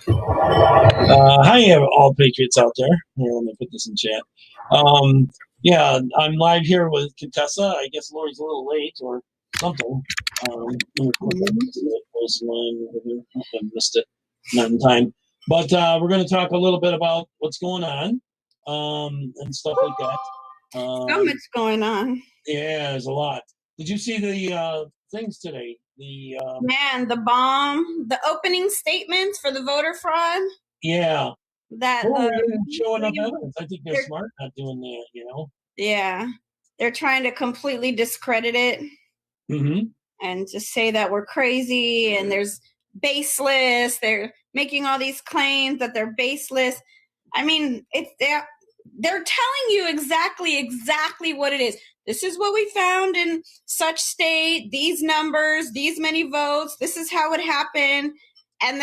Hi, all patriots out there. Here, let me put this in chat. Yeah, I'm live here with Contessa. I guess Lori's a little late or something. Let me put that post line over here. I missed it, not in time. But we're going to talk a little bit about what's going on and stuff like that. So much going on. Yeah, there's a lot. Did you see the things today? Man, the bomb, the opening statements for the voter fraud. Yeah. That they didn't show enough evidence. I think they're smart not doing that, Yeah. They're trying to completely discredit it and just say that we're crazy and there's baseless. They're making all these claims that they're baseless. I mean, they're telling you exactly what it is. This is what we found in such state, these numbers, these many votes, this is how it happened. And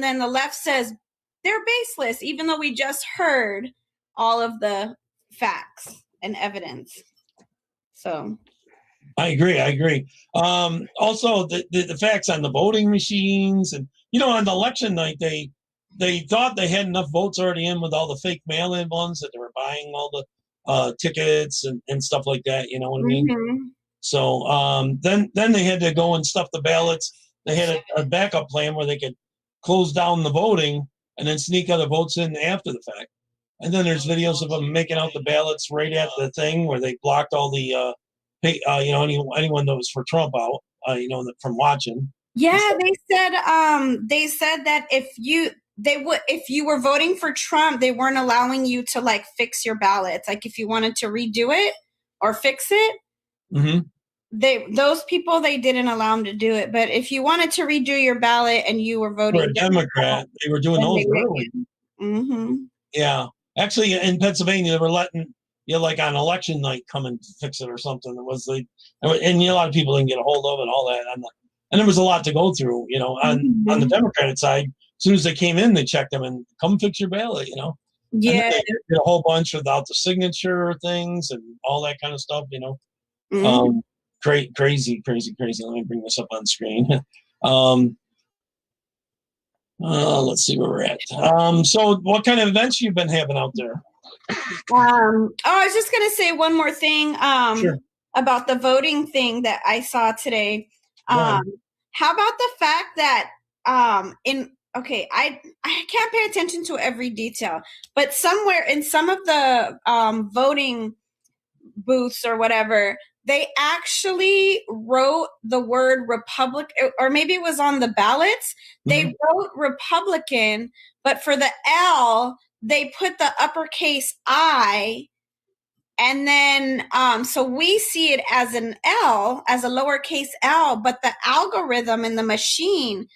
then the left says they're baseless, even though we just heard all of the facts and evidence. So I agree. Also, the facts on the voting machines, and on the election night, they thought they had enough votes already in with all the fake mail-in ones that they were buying all the tickets and stuff like that. You know what I mean? So then they had to go and stuff the ballots. They had a backup plan where they could close down the voting and then sneak other votes in after the fact. And then there's videos of them making out the ballots right at the thing where they blocked all the anyone that was for Trump out, from watching. Yeah, they said that if you were voting for Trump, they weren't allowing you to fix your ballots. Like if you wanted to redo it or fix it, those people, they didn't allow them to do it. But if you wanted to redo your ballot and you were voting for a Democrat, they were doing those early. Yeah, actually, in Pennsylvania, they were letting on election night come and fix it or something. It was and a lot of people didn't get a hold of it and all that. And there was a lot to go through. On the Democratic side, as soon as they came in, they checked them and come fix your ballot. Yeah, and then they did a whole bunch without the signature things and all that kind of stuff. Crazy. Let me bring this up on screen. Let's see where we're at. So what kind of events you've been having out there? I was just going to say one more thing about the voting thing that I saw today. How about the fact that I can't pay attention to every detail, but somewhere in some of the voting booths or whatever, they actually wrote the word Republic, or maybe it was on the ballots. They wrote Republican, but for the L, they put the uppercase I, and then so we see it as an L, as a lowercase L, but the algorithm in the machine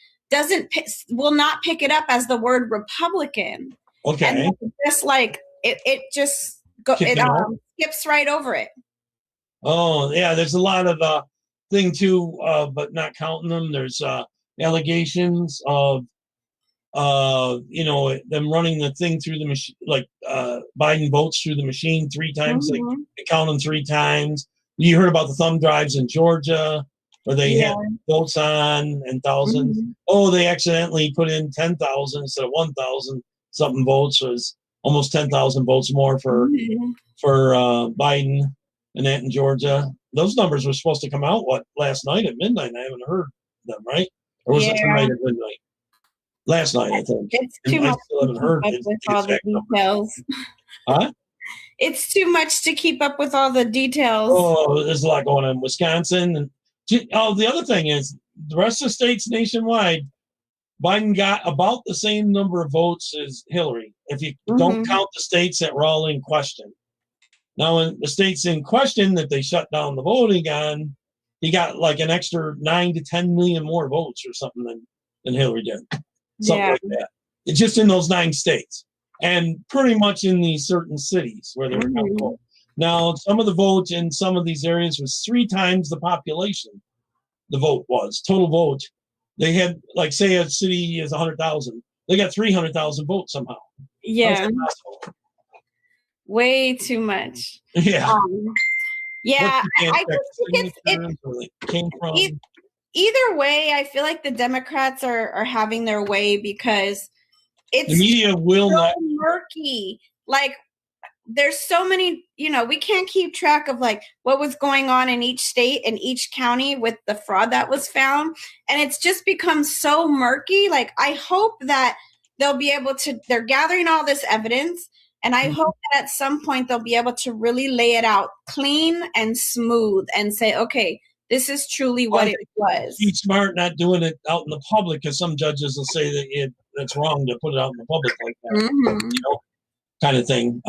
will not pick it up as the word Republican. Okay. And just it just skips right over it. Oh yeah, there's a lot of thing too, but not counting them. There's allegations of them running the thing through the machine, Biden votes through the machine 3 times. They count them 3 times. You heard about the thumb drives in Georgia where they had votes on and thousands. Oh, they accidentally put in 10,000 instead of 1,000 something votes. So it was almost 10,000 votes more for Biden and that in Georgia. Those numbers were supposed to come out last night at midnight. I haven't heard them, right? Or was it tonight at midnight? Last night, I think. It's too much to keep up with all the details. Huh? It's too much to keep up with all the details. Oh, there's a lot going on in Wisconsin. And the other thing is, the rest of the states nationwide, Biden got about the same number of votes as Hillary, if you don't count the states that were all in question. Now, in the states in question that they shut down the voting on, he got an extra 9 to 10 million more votes or something than Hillary did. Something like that. It's just in those 9 states. And pretty much in these certain cities where they were counted. Now, some of the votes in some of these areas was 3 times the population. The vote was total vote. They had, say a city is 100,000. They got 300,000 votes somehow. Yeah. Way too much. Yeah. Yeah. I think either way, I feel like the Democrats are having their way because it's the media will not murky. Like there's so many, we can't keep track of like what was going on in each state and each county with the fraud that was found. And it's just become so murky. Like I hope that they'll be able to, they're gathering all this evidence. And I hope that at some point they'll be able to really lay it out clean and smooth and say, okay, this is truly what it was. She's smart not doing it out in the public, because some judges will say that it's wrong to put it out in the public like that, kind of thing.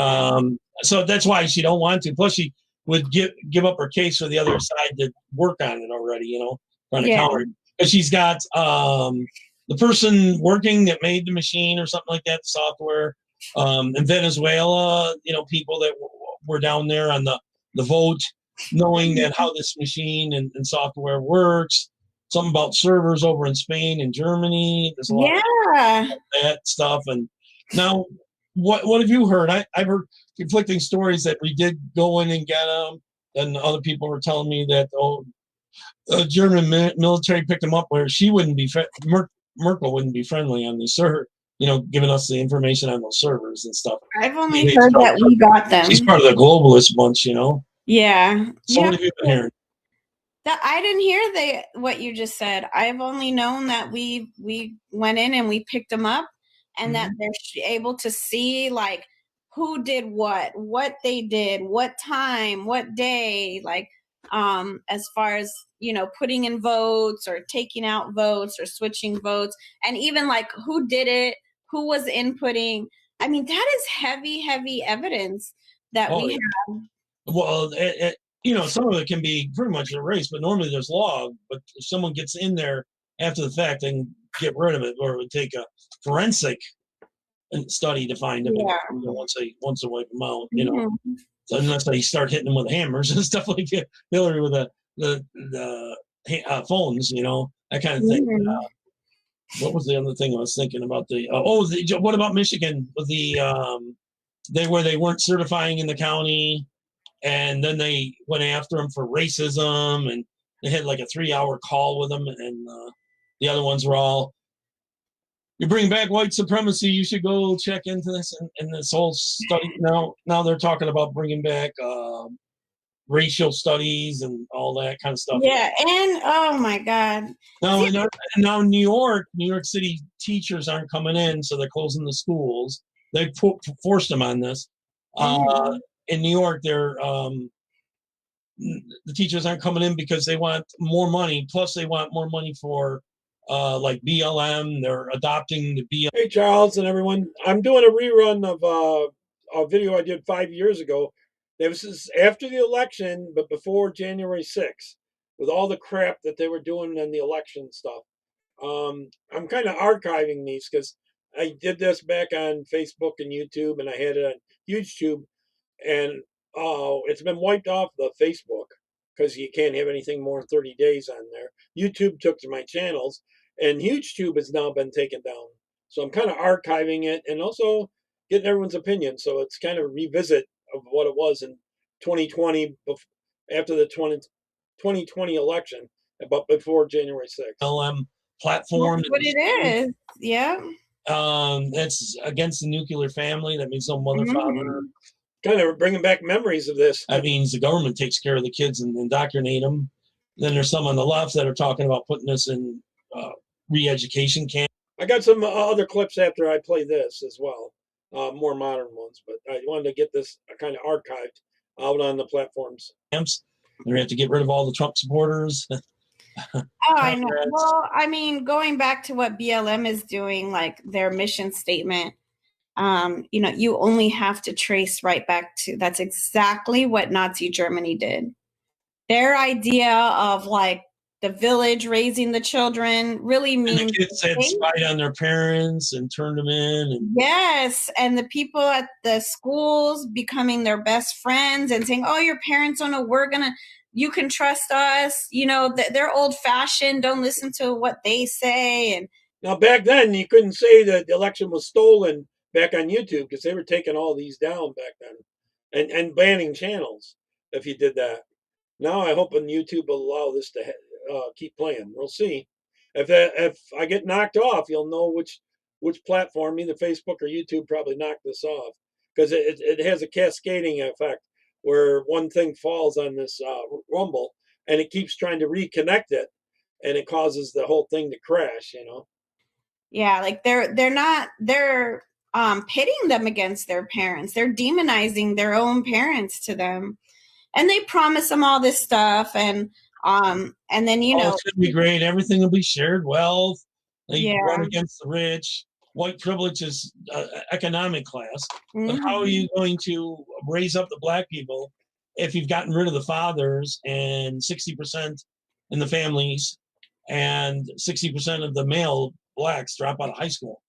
So that's why she don't want to. Plus, she would give up her case for the other side to work on it already, trying to counter it. Because she's got the person working that made the machine or something like that, the software, in Venezuela, people that were down there on the vote, knowing that how this machine and software works. Something about servers over in Spain and Germany. There's a lot of that stuff. And now, what have you heard? I've heard conflicting stories that we did go in and get them, and other people were telling me that German military picked them up, where she wouldn't be Merkel wouldn't be friendly on the server, giving us the information on those servers and stuff. I've only heard that we got them. She's part of the globalist bunch, Yeah. So what have you been hearing? That I didn't hear what you just said. I've only known that we went in and we picked them up, and that they're able to see like who did what they did, what time, what day, like as far as putting in votes or taking out votes or switching votes, and even like who did it, who was inputting. I mean, that is heavy evidence that we have. Well, some of it can be pretty much erased, but normally there's log. But if someone gets in there after the fact, they can get rid of it, or it would take a forensic study to find them. Once they wipe them out, So unless they start hitting them with hammers and stuff like that, Hillary with the phones, that kind of thing. What was the other thing I was thinking about? What about Michigan with where they weren't certifying in the county, and then they went after them for racism, and they had like a 3-hour call with them, and the other ones were all, you bring back white supremacy, you should go check into this, and this whole study. Now they're talking about bringing back racial studies and all that kind of stuff. Yeah, and oh my God. Now New York City teachers aren't coming in, so they're closing the schools. They forced them on this. In New York, the teachers aren't coming in because they want more money. Plus, they want more money for like BLM. They're adopting the BLM. Hey, Charles and everyone. I'm doing a rerun of a video I did 5 years ago. This is after the election, but before January 6th, with all the crap that they were doing in the election stuff. I'm kind of archiving these because I did this back on Facebook and YouTube, and I had it on YouTube, and it's been wiped off the Facebook because you can't have anything more than 30 days on there. YouTube took to my channels, and YouTube has now been taken down. So I'm kind of archiving it and also getting everyone's opinion. So it's kind of a revisit of what it was in 2020, after the 2020 election, but before January 6th. BLM platform. That's what it is. Yeah. That's against the nuclear family. That means no mother, father. Kind of bringing back memories of this. That means the government takes care of the kids and indoctrinate them. Then there's some on the left that are talking about putting us in re-education camp. I got some other clips after I play this as well, more modern ones, but I wanted to get this kind of archived out on the platforms. They have to get rid of all the Trump supporters. I know. Well, I mean, going back to what BLM is doing, like their mission statement, you only have to trace right back to, that's exactly what Nazi Germany did. Their idea of like the village raising the children really means the kids had spied on their parents and turned them in. And yes, and the people at the schools becoming their best friends and saying, "Oh, your parents don't know. You can trust us." They're old fashioned. Don't listen to what they say. And now back then, you couldn't say that the election was stolen back on YouTube because they were taking all these down back then, and banning channels if you did that. Now I hope YouTube will allow this to keep playing. We'll see. If I get knocked off, you'll know which platform, either Facebook or YouTube, probably knocked this off, because it has a cascading effect where one thing falls on this Rumble and it keeps trying to reconnect it, and it causes the whole thing to crash. Yeah, like they're pitting them against their parents. They're demonizing their own parents to them, and they promise them all this stuff, and then it's gonna be great. Everything will be shared wealth. They Yeah. run against the rich. White privilege is economic class. But how are you going to raise up the black people if you've gotten rid of the fathers and 60% in the families and 60% of the male blacks drop out of high school?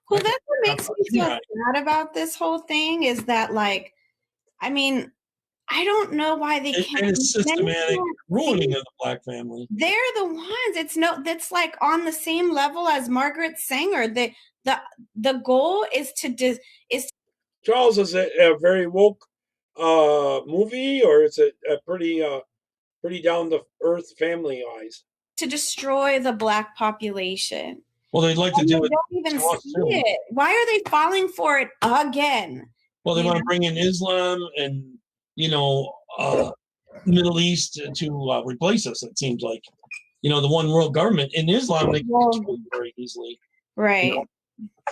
Well, that's what makes me so sad about this whole thing is that, like, I mean, I don't know why they can't. It is systematic ruining of the black family. They're the ones. That's like on the same level as Margaret Sanger. The goal is to Charles, is it a very woke movie, or is it a pretty down to earth family wise? To destroy the black population. Well, they'd like to do it. Don't even see it. Why are they falling for it again? Well, they want to bring in Islam and Middle East to replace us. It seems like, the one world government in Islam, they can control very easily. Right.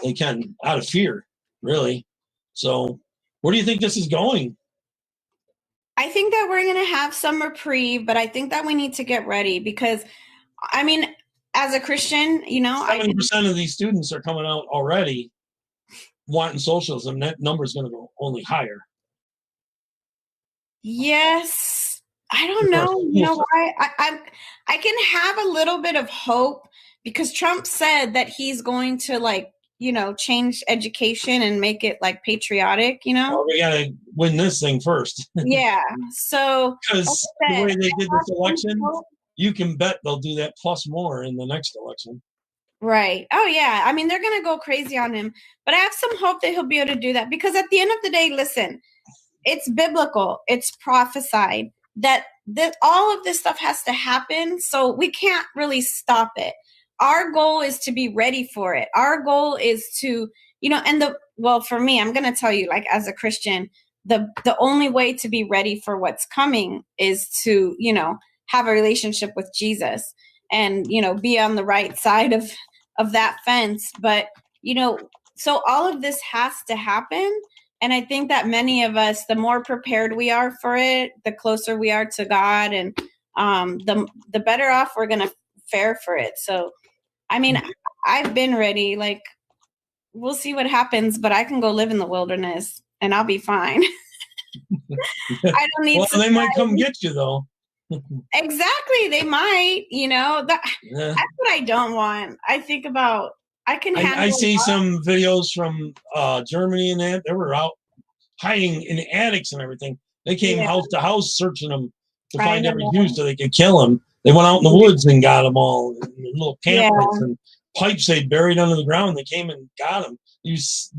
They can, out of fear, really. So where do you think this is going? I think that we're going to have some reprieve, but I think that we need to get ready because, I mean, as a Christian, 70% of these students are coming out already wanting socialism. That number is going to go only higher. Yes. I don't know. You know why? I can have a little bit of hope because Trump said that he's going to change education and make it like patriotic, Well, we got to win this thing first. Yeah. So because the way they did this election, you can bet they'll do that plus more in the next election. Right. Oh, yeah. I mean, they're going to go crazy on him, but I have some hope that he'll be able to do that because at the end of the day, listen, it's biblical. It's prophesied that all of this stuff has to happen. So we can't really stop it. Our goal is to be ready for it. Our goal is to, for me, I'm going to tell you, like, as a Christian, the only way to be ready for what's coming is to, have a relationship with Jesus and, be on the right side of that fence. But, so all of this has to happen. And I think that many of us, the more prepared we are for it, the closer we are to God, and the better off we're going to fare for it. So, I mean, I've been ready. Like, we'll see what happens, but I can go live in the wilderness and I'll be fine. I don't need. Well, they might come get you, though. Exactly, they might. That's what I don't want. I think about. I see some videos from Germany and that. They were out hiding in the attics and everything. They came house to house searching them to find every Jew so they could kill them. They went out in the woods and got them all in little pamphlets and pipes they'd buried under the ground. They came and got them. Used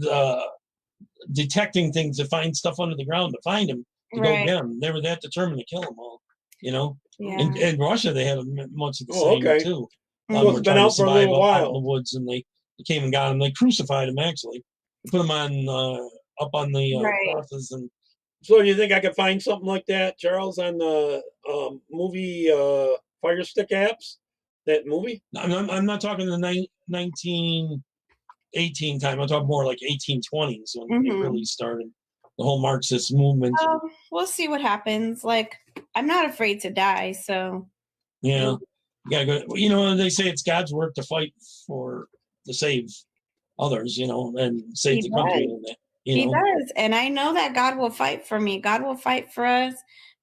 detecting things to find stuff under the ground to find them to go get them. They were that determined to kill them all. Yeah. In Russia, they had much of the same too. So it's been out for a little while in the woods, and they came and got them. They crucified them actually. They put them on up on the crosses. And so, you think I could find something like that, Charles, on the movie Fire Stick apps? That movie? I'm not talking the 1918 time. I'm talking more like 1820s when it really started. The whole Marxist movement. We'll see what happens. Like, I'm not afraid to die, so. Yeah. You gotta go. They say it's God's work to fight to save others, and save the country. He does. And I know that God will fight for me. God will fight for us.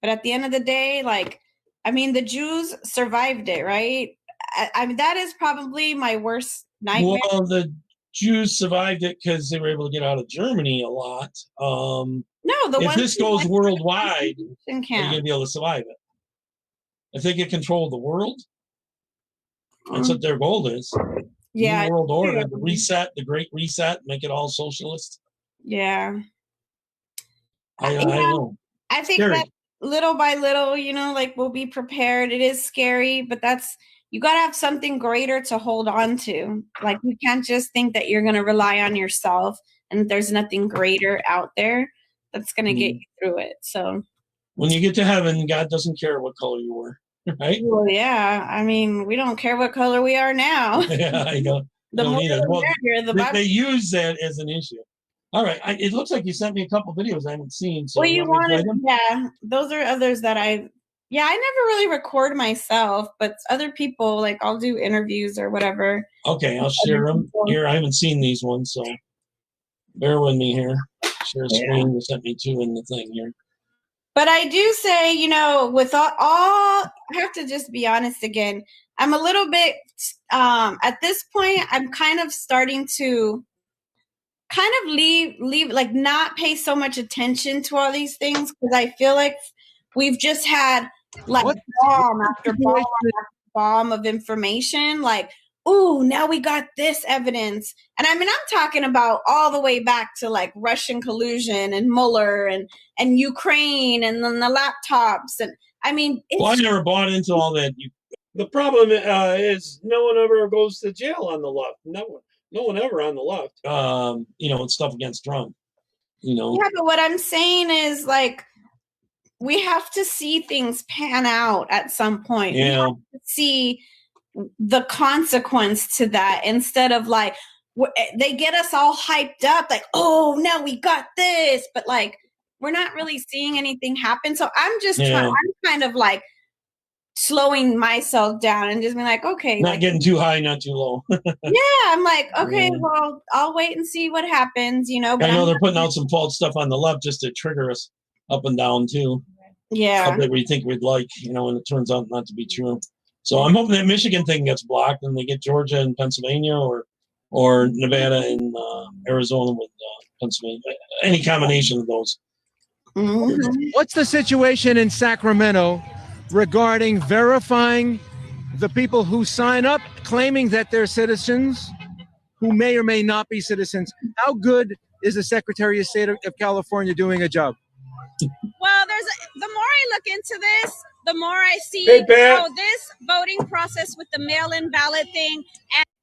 But at the end of the day, the Jews survived it, right? I mean, that is probably my worst nightmare. Well, the Jews survived it because they were able to get out of Germany a lot. If this goes worldwide, are you going to be able to survive it? If they get control of the world, that's what their goal is. Yeah. New world order, the great reset, make it all socialist. Yeah. I don't know. I think that little by little, you know, like we'll be prepared. It is scary, but you got to have something greater to hold on to. Like you can't just think that you're going to rely on yourself and there's nothing greater out there that's going to get you through it. So when you get to heaven, God doesn't care what color you were, right? Well, yeah. I mean, we don't care what color we are now. Yeah, I don't. The more they use that as an issue. All right. It looks like you sent me a couple videos I haven't seen. So well, you wanted, yeah. Those are others that I never really record myself, but other people, like I'll do interviews or whatever. Okay, I'll share them here. I haven't seen these ones, so bear with me here. Share a screen. You sent me two in the thing here. But I do say, you know, with all I have to just be honest again. I'm a little bit at this point. I'm kind of starting to kind of leave like not pay so much attention to all these things because I feel like we've just had like bomb after bomb after bomb of information. Like, ooh, now we got this evidence. And I mean, I'm talking about all the way back to like Russian collusion and Mueller and Ukraine and then the laptops. And I mean, I never bought into all that. The problem is no one ever goes to jail on the left. No one ever on the left. You know, it's stuff against Trump. You know. Yeah, but what I'm saying is like we have to see things pan out at some point. Yeah. We have to see the consequence to that instead of like they get us all hyped up like, oh, now we got this, but like we're not really seeing anything happen. So I'm just I'm kind of like slowing myself down and just being like, okay, not like, getting too high, not too low. Yeah, I'm like, okay, well, I'll wait and see what happens, you know. But I know they're putting out some false stuff on the left just to trigger us up and down too. Yeah, stuff that we think we'd like, you know, and it turns out not to be true. So I'm hoping that Michigan thing gets blocked and they get Georgia and Pennsylvania or Nevada and Arizona with Pennsylvania, any combination of those. Mm-hmm. What's the situation in Sacramento regarding verifying the people who sign up claiming that they're citizens who may or may not be citizens? How good is the Secretary of State of California doing a job? Well, the more I look into this, the more I see how this voting process with the mail-in ballot thing.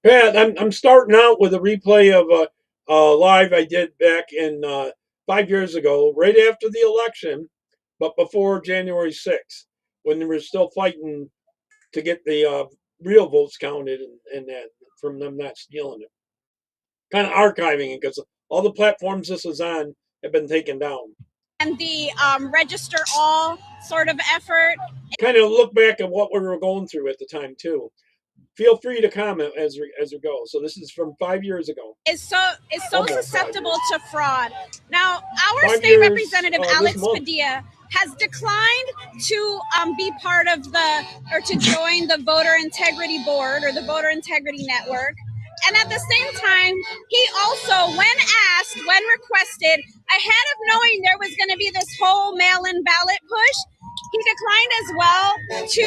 Pat, I'm starting out with a replay of a live I did back in 5 years ago, right after the election, but before January 6th, when they were still fighting to get the real votes counted and that from them not stealing it. Kind of archiving it because all the platforms this is on have been taken down. And the register all sort of effort. Kind of look back at what we were going through at the time too. Feel free to comment as we go. So this is from 5 years ago. It's so susceptible to fraud. Now, our state representative Alex Padilla has declined to be part of to join the Voter Integrity Board or the Voter Integrity Network. And at the same time, he also, when requested, ahead of knowing there was going to be this whole mail-in ballot push, he declined as well to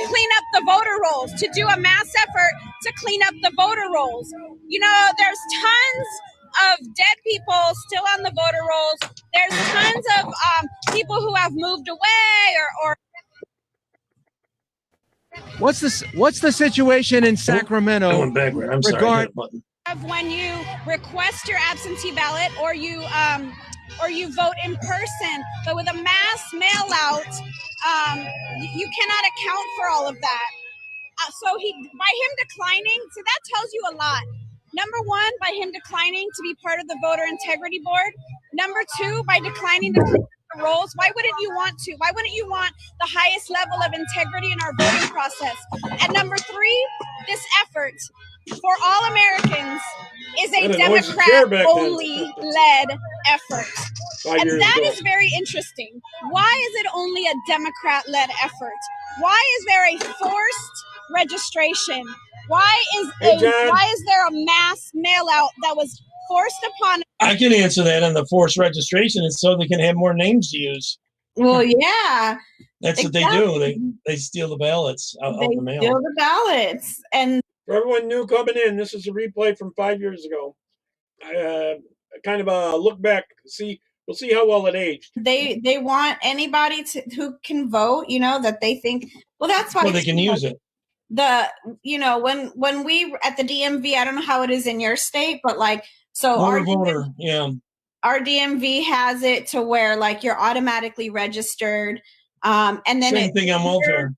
clean up the voter rolls, to do a mass effort to clean up the voter rolls. You know, there's tons of dead people still on the voter rolls. There's tons of people who have moved away or What's the situation in Sacramento? I went backward. I'm sorry. When you request your absentee ballot or you vote in person, but with a mass mail out, you cannot account for all of that. So by him declining, so that tells you a lot. Number one, by him declining to be part of the Voter Integrity Board. Number two, by declining to clean up the rolls. Why wouldn't you want to? Why wouldn't you want the highest level of integrity in our voting process? And number three, this effort for all Americans is a Democrat-only led effort. And that is very interesting. Why is it only a Democrat-led effort? Why is there a forced registration? Why is there a mass mail out that was forced upon? I can answer that. And the forced registration is so they can have more names to use. Well, yeah, that's exactly what they do. They steal the ballots out of the mail. Steal the ballots, and for everyone new coming in, this is a replay from 5 years ago. Kind of a look back, see We'll see how well it aged. They want anybody who can vote, that they think, well, that's why they can use it. When we at the DMV, I don't know how it is in your state, but our DMV has it to where you're automatically registered. And then same thing on welfare.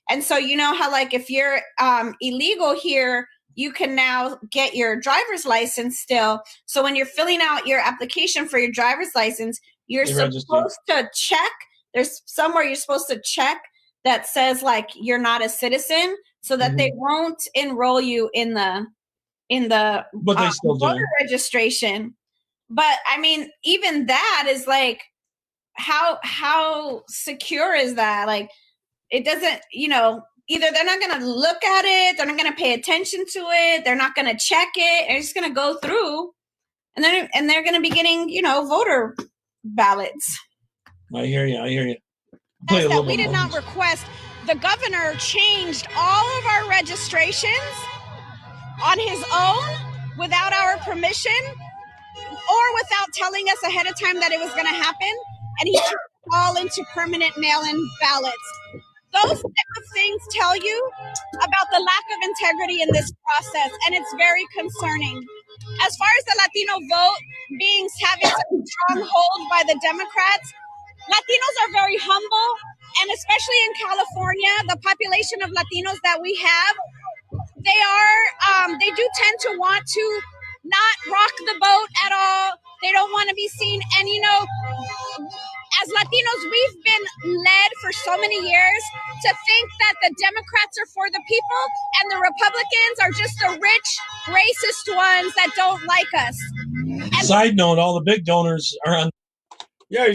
And so how if you're illegal here, you can now get your driver's license still. So when you're filling out your application for your driver's license, you're supposed to check. There's somewhere you're supposed to check that says you're not a citizen, so that they won't enroll you in the but they still voter registration. But I mean, even that is how secure is that? It doesn't, either they're not going to look at it, they're not going to pay attention to it, they're not going to check it, they're just going to go through, and they're going to be getting, voter ballots. I hear you. That we did not request. The governor changed all of our registrations on his own without our permission or without telling us ahead of time that it was going to happen, and he turned it all into permanent mail-in ballots. Those type of things tell you about the lack of integrity in this process, and it's very concerning. As far as the Latino vote having such a strong hold by the Democrats, Latinos are very humble, and especially in California, the population of Latinos that we have, they do tend to want to not rock the boat at all. They don't want to be seen, and as Latinos, we've been led for so many years to think that the Democrats are for the people and the Republicans are just the rich, racist ones that don't like us. And side note, all the big donors are on. Yeah,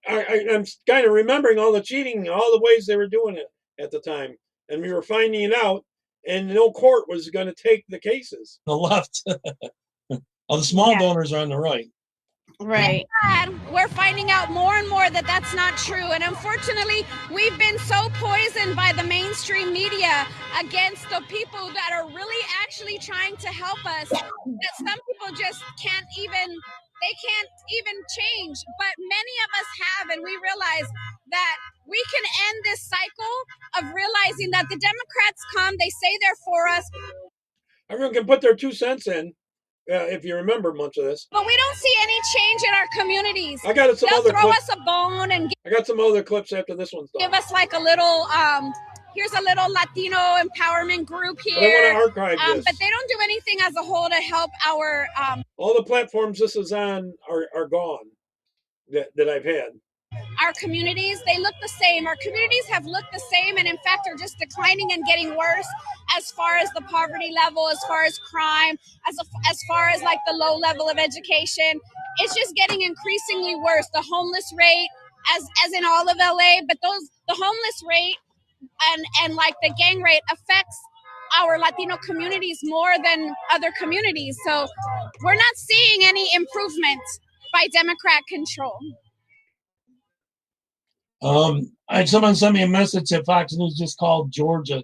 I'm kind of remembering all the cheating, all the ways they were doing it at the time. And we were finding it out, and no court was going to take the cases. The left. All the small donors are on the right. Right. And we're finding out more and more that that's not true. And unfortunately, we've been so poisoned by the mainstream media against the people that are really actually trying to help us, that some people just can't even change. But many of us have, and we realize that we can end this cycle of realizing that the Democrats come, they say they're for us. Everyone can put their 2 cents in. If you remember much of this, but we don't see any change in our communities. I got some other throw us a bone and I got some other clips after this one's done. Give us a little. Here's a little Latino empowerment group here. But I want to archive this. But they don't do anything as a whole to help our. All the platforms this is on are gone that I've had. Our communities, they look the same. Our communities have looked the same, and in fact are just declining and getting worse as far as the poverty level, as far as crime, as far as the low level of education. It's just getting increasingly worse. The homeless rate, as in all of LA, but the homeless rate and the gang rate affects our Latino communities more than other communities. So we're not seeing any improvement by Democrat control. Someone sent me a message at Fox News just called Georgia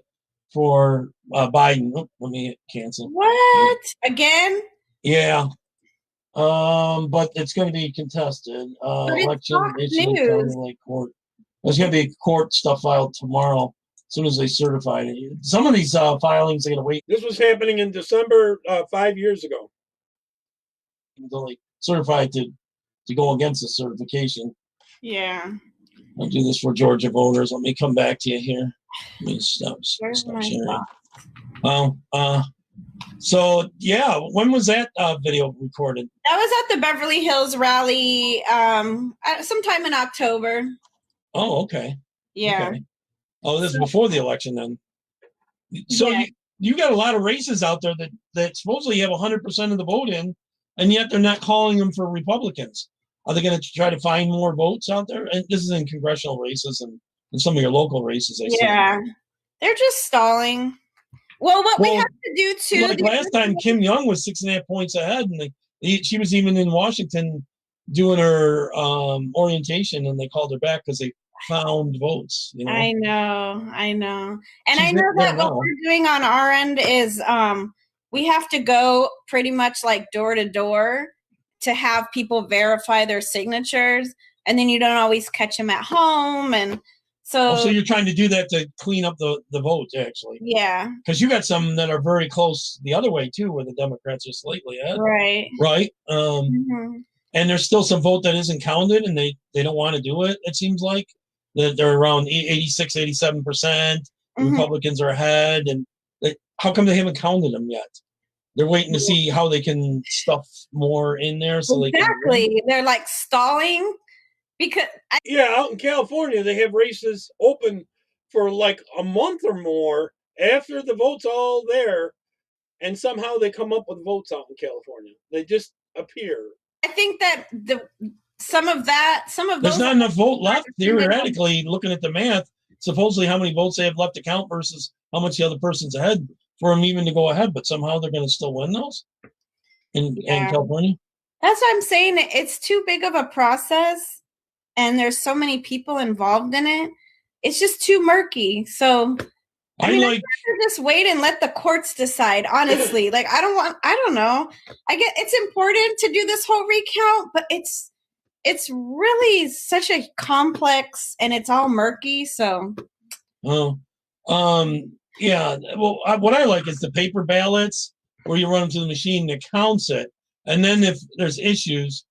for Biden. Oh, let me cancel. What? Again? Yeah. But it's going to be contested. Election court. There's going to be court stuff filed tomorrow as soon as they certify it. Some of these filings are going to wait. This was happening in December 5 years ago. Until they certify to go against the certification. Yeah. I'll do this for Georgia voters. Let me come back to you here. Let me stop sharing. So yeah, when was that video recorded? That was at the Beverly Hills rally, sometime in October. Oh, okay. Yeah. Okay. Oh, this is before the election then. So yeah. you got a lot of races out there that supposedly have 100% of the vote in, and yet they're not calling them for Republicans. Are they going to try to find more votes out there? And this is in congressional races and some of your local races. Yeah, they're just stalling. Well, we have to do too. Like last time, Kim Young was 6.5 points ahead, and she was even in Washington doing her orientation, and they called her back because they found votes. I know, and I know that what we're doing on our end is we have to go pretty much door to door to have people verify their signatures, and then you don't always catch them at home, and so you're trying to do that to clean up the votes, actually. Yeah. Because you got some that are very close the other way too, where the Democrats are slightly ahead. Right. Right. And there's still some vote that isn't counted, and they don't want to do it. It seems like they're around 86, 87%. Republicans are ahead, and how come they haven't counted them yet? They're waiting to see how they can stuff more in there. So they're like stalling. Because out in California, they have races open for like a month or more after the vote's all there, and somehow they come up with votes out in California. They just appear. I think that some of there's not enough vote left theoretically. Looking at the math, supposedly how many votes they have left to count versus how much the other person's ahead for them even to go ahead, but somehow they're going to still win those in California. That's what I'm saying. It's too big of a process. And there's so many people involved in it. It's just too murky. So I mean, I'd just wait and let the courts decide, honestly. Like, I don't know. I get it's important to do this whole recount, but it's really such a complex, and it's all murky. So yeah. Well, what I like is the paper ballots where you run them to the machine that counts it. And then if there's issues,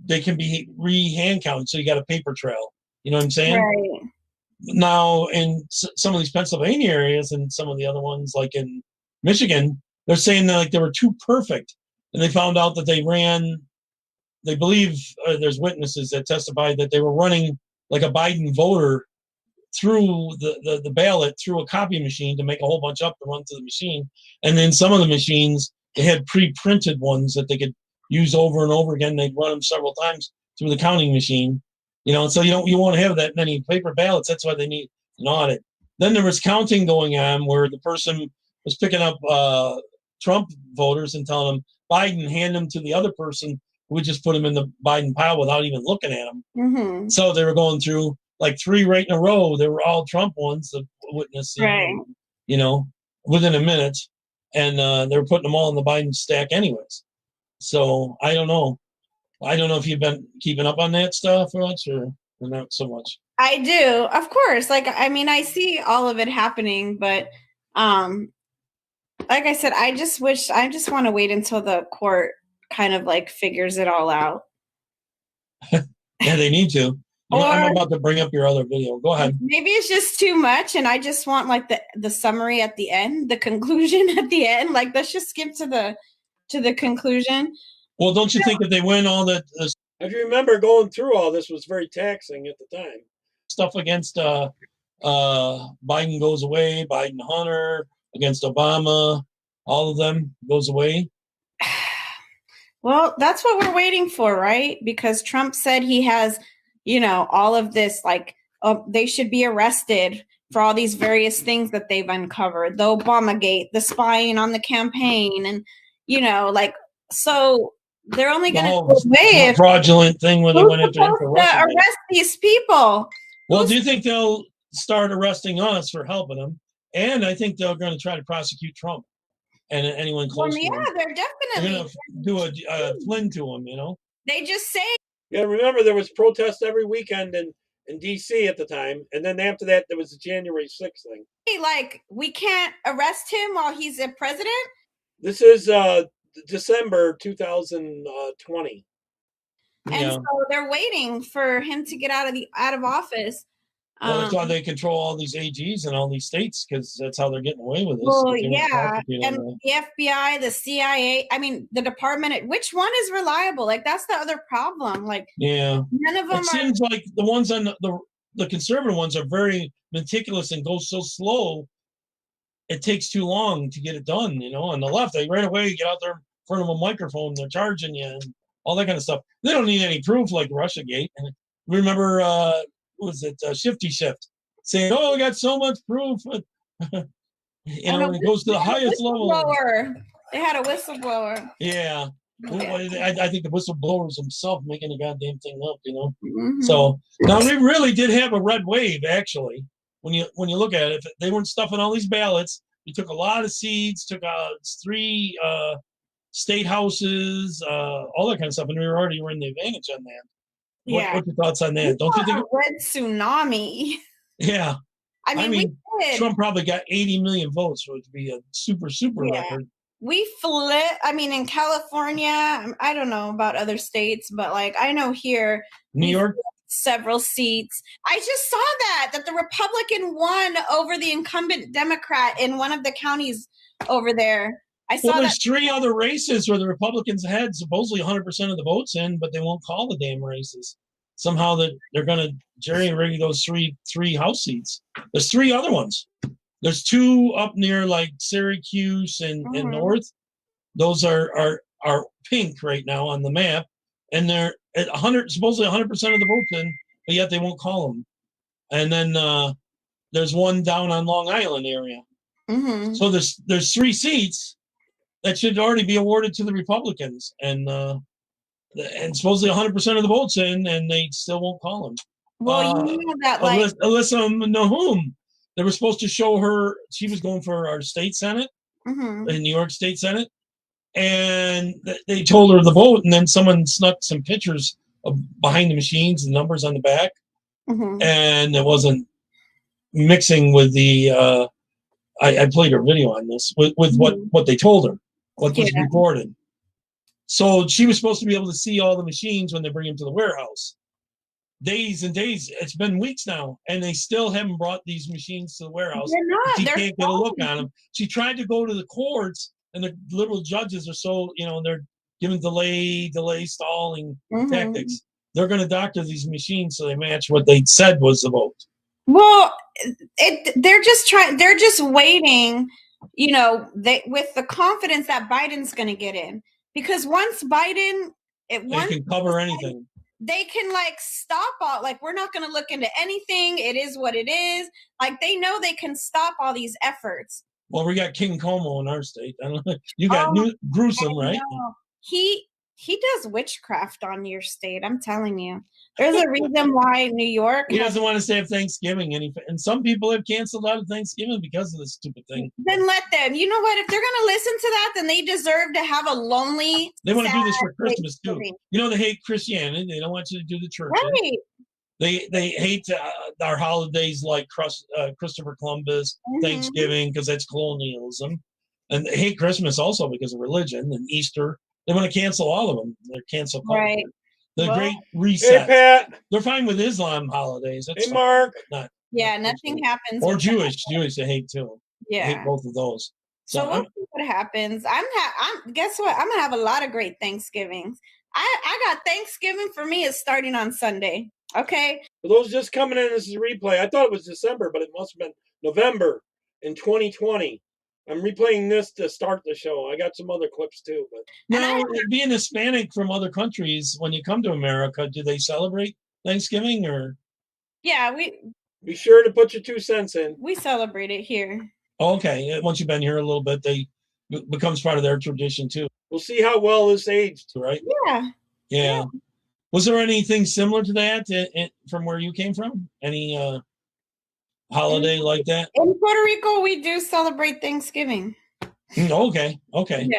they can be hand counted, so you got a paper trail. You know what I'm saying? Right. Now, in some of these Pennsylvania areas and some of the other ones, like in Michigan, they're saying that like they were too perfect, and they found out that they believe there's witnesses that testified that they were running like a Biden voter through the ballot through a copy machine to make a whole bunch up to run to the machine, and then some of the machines they had pre-printed ones that they could use over and over again. They'd run them several times through the counting machine, so you won't have that many paper ballots. That's why they need an audit. Then there was counting going on where the person was picking up Trump voters and telling them Biden, hand them to the other person who would just put them in the Biden pile without even looking at them. So they were going through like 3 right in a row. They were all Trump ones, the witness, within a minute, and they were putting them all in the Biden stack anyways. So I don't know. I don't know if you've been keeping up on that stuff much or not so much. I do, of course. Like, I mean, I see all of it happening, but like I said, I just want to wait until the court kind of like figures it all out. Yeah, they need to. I'm about to bring up your other video. Go ahead. Maybe it's just too much, and I just want like the summary at the end, the conclusion at the end. Like, let's just skip to the conclusion. Well, don't you think that they win all that? If you remember, going through all this was very taxing at the time. Stuff against Biden goes away, Biden Hunter, against Obama, all of them goes away. Well, that's what we're waiting for, right? Because Trump said he has, all of this, like, they should be arrested for all these various things that they've uncovered, the Obamagate, the spying on the campaign, and, so they're only going to go away if fraudulent thing where they went after him for arrest these people. Well, do you think they'll start arresting us for helping them? And I think they're going to try to prosecute Trump and anyone close to him. Yeah, they're definitely going to do a Flynn to him, They just say. Yeah, remember there was protests every weekend in D.C. at the time, and then after that there was the January 6th thing. Like, we can't arrest him while he's a president? This is December 2020. And so they're waiting for him to get out of office. Well, that's why they control all these AGs in all these states, because that's how they're getting away with this. Well, yeah, and the FBI, the CIA, I mean, the department, which one is reliable? Like, that's the other problem. Like, none of them seems like the ones on the conservative ones are very meticulous and go so slow, it takes too long to get it done, On the left, they right away get out there in front of a microphone, they're charging you and all that kind of stuff. They don't need any proof like Russiagate. And remember, was it Shifty Shift saying, "Oh, we got so much proof," it goes to the highest level. They had a whistleblower. Yeah, I think the whistleblower was himself making the goddamn thing up, So now we really did have a red wave, actually. When you look at it, if they weren't stuffing all these ballots. You took a lot of seeds, took out 3 state houses, all that kind of stuff, and we were already in the advantage on that. Yeah. What's your thoughts on that? Don't you think? Red tsunami. Yeah. I mean, Trump probably got 80 million votes, so it would be a super record. We I mean, in California, I don't know about other states, but like I know here, New York, several seats. I just saw that the Republican won over the incumbent Democrat in one of the counties over there. I saw there's 3 other races where the Republicans had supposedly 100% of the votes in, but they won't call the damn races. Somehow they're going to jerry-rig those three House seats. There's 3 other ones. There's 2 up near like Syracuse and North. Those are pink right now on the map, and they're at supposedly 100% of the votes in, but yet they won't call them. And then there's one down on Long Island area. So there's 3 seats that should already be awarded to the Republicans, and supposedly 100% of the votes in, and they still won't call them. Well, you know that like Alyssa Nahum, they were supposed to show her. She was going for our state senate, the New York State Senate, and they told her the vote, and then someone snuck some pictures of behind the machines, the numbers on the back, and it wasn't mixing with the. I played her video on this with what they told her, what was recorded. So she was supposed to be able to see all the machines when they bring them to the warehouse. Days and days, it's been weeks now, and they still haven't brought these machines to the warehouse. She can't get a look on them. She tried to go to the courts, and the little judges are so, they're giving delay, stalling tactics. They're going to doctor these machines so they match what they said was the vote. Well, they're just waiting, with the confidence that Biden's going to get in, because once Biden, they can cover anything. They can like stop all, like we're not going to look into anything. It is what it is. Like they know they can stop all these efforts. Well, we got King Como in our state. I don't know. You got Gruesome, right? He does witchcraft on your state. I'm telling you. There's a reason why New York. He doesn't want to say Thanksgiving, and some people have canceled out of Thanksgiving because of this stupid thing. Then let them. You know what? If they're going to listen to that, then they deserve to have a lonely. They want to do this for Christmas too. They hate Christianity. They don't want you to do the church. Right. They hate our holidays like Christopher Columbus, Thanksgiving, because that's colonialism, and they hate Christmas also because of religion and Easter. They want to cancel all of them. They're cancel culture. Right. The Great Reset. Hey, Pat. They're fine with Islam holidays. That's hey, Mark. Nothing happens. Or Jewish. Jewish, they hate too. Yeah. They hate both of those. So we'll see what happens. Guess what? I'm gonna have a lot of great Thanksgivings. I got Thanksgiving for me is starting on Sunday. Okay. For those just coming in, this is a replay. I thought it was December, but it must have been November in 2020. I'm replaying this to start the show. I got some other clips too, but now being Hispanic from other countries, when you come to America, do they celebrate Thanksgiving or? Yeah, be sure to put your 2 cents in. We celebrate it here. Okay, once you've been here a little bit, it becomes part of their tradition too. We'll see how well this aged, right? Yeah. Was there anything similar to that from where you came from? Any holiday like that? In Puerto Rico, we do celebrate Thanksgiving. Okay. Yeah.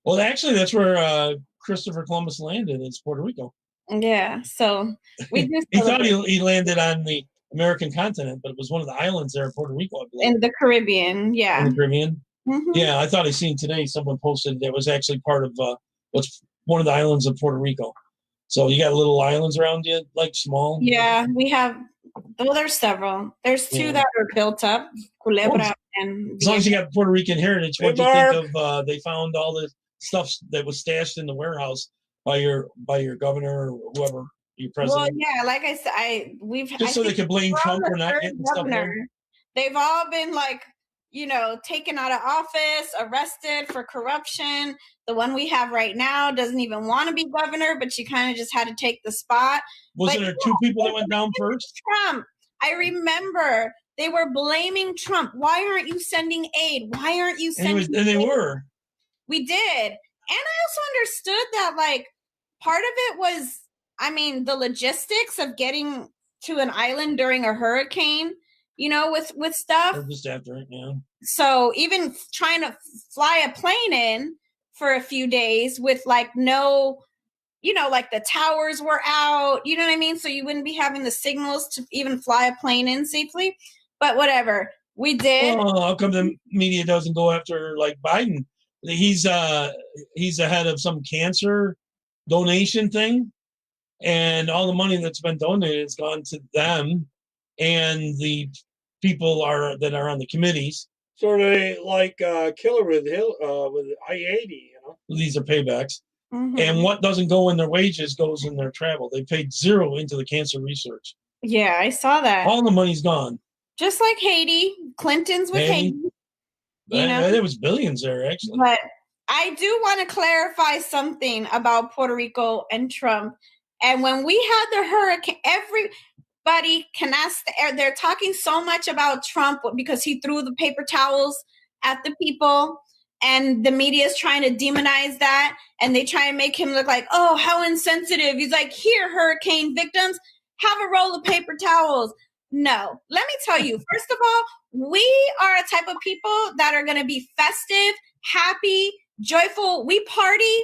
Well, actually, that's where Christopher Columbus landed. It's Puerto Rico. Yeah. So we do. He thought he landed on the American continent, but it was one of the islands there in Puerto Rico, I believe. In the Caribbean, yeah. In the Caribbean? Yeah, I thought I seen today someone posted that was actually part of what's one of the islands of Puerto Rico. So you got little islands around you, like small? Yeah, we have. Well, there's several. There's 2 that are built up, Culebra and. As long as you got Puerto Rican heritage, what do you think of? They found all the stuff that was stashed in the warehouse by your governor or whoever your president. Well, yeah, like I said, just so they could blame Trump for not getting stuff in. They've all been taken out of office, arrested for corruption. The one we have right now doesn't even want to be governor, but she kind of just had to take the spot. Wasn't there 2 people that went down first? Trump. I remember they were blaming Trump. Why aren't you sending aid? Why aren't you sending aid? And they were. We did. And I also understood that, part of it was, the logistics of getting to an island during a hurricane, with stuff. Or just after it, yeah. So even trying to fly a plane in for a few days with like no, like the towers were out, you know what I mean? So you wouldn't be having the signals to even fly a plane in safely. But whatever, we did. Oh, how come the media doesn't go after like Biden? He's ahead of some cancer donation thing, and all the money that's been donated has gone to them and the people that are on the committees. Sort of like Killer with I-80, These are paybacks. Mm-hmm. And what doesn't go in their wages goes in their travel. They paid zero into the cancer research. Yeah, I saw that. All the money's gone. Just like Haiti, Clinton's with Haiti. There was billions there, actually. But I do want to clarify something about Puerto Rico and Trump. And when we had the hurricane, everybody can ask. They're talking so much about Trump because he threw the paper towels at the people. And the media is trying to demonize that. And they try and make him look like, oh, how insensitive. He's like, here, hurricane victims, have a roll of paper towels. No, let me tell you, first of all, we are a type of people that are going to be festive, happy, joyful. We party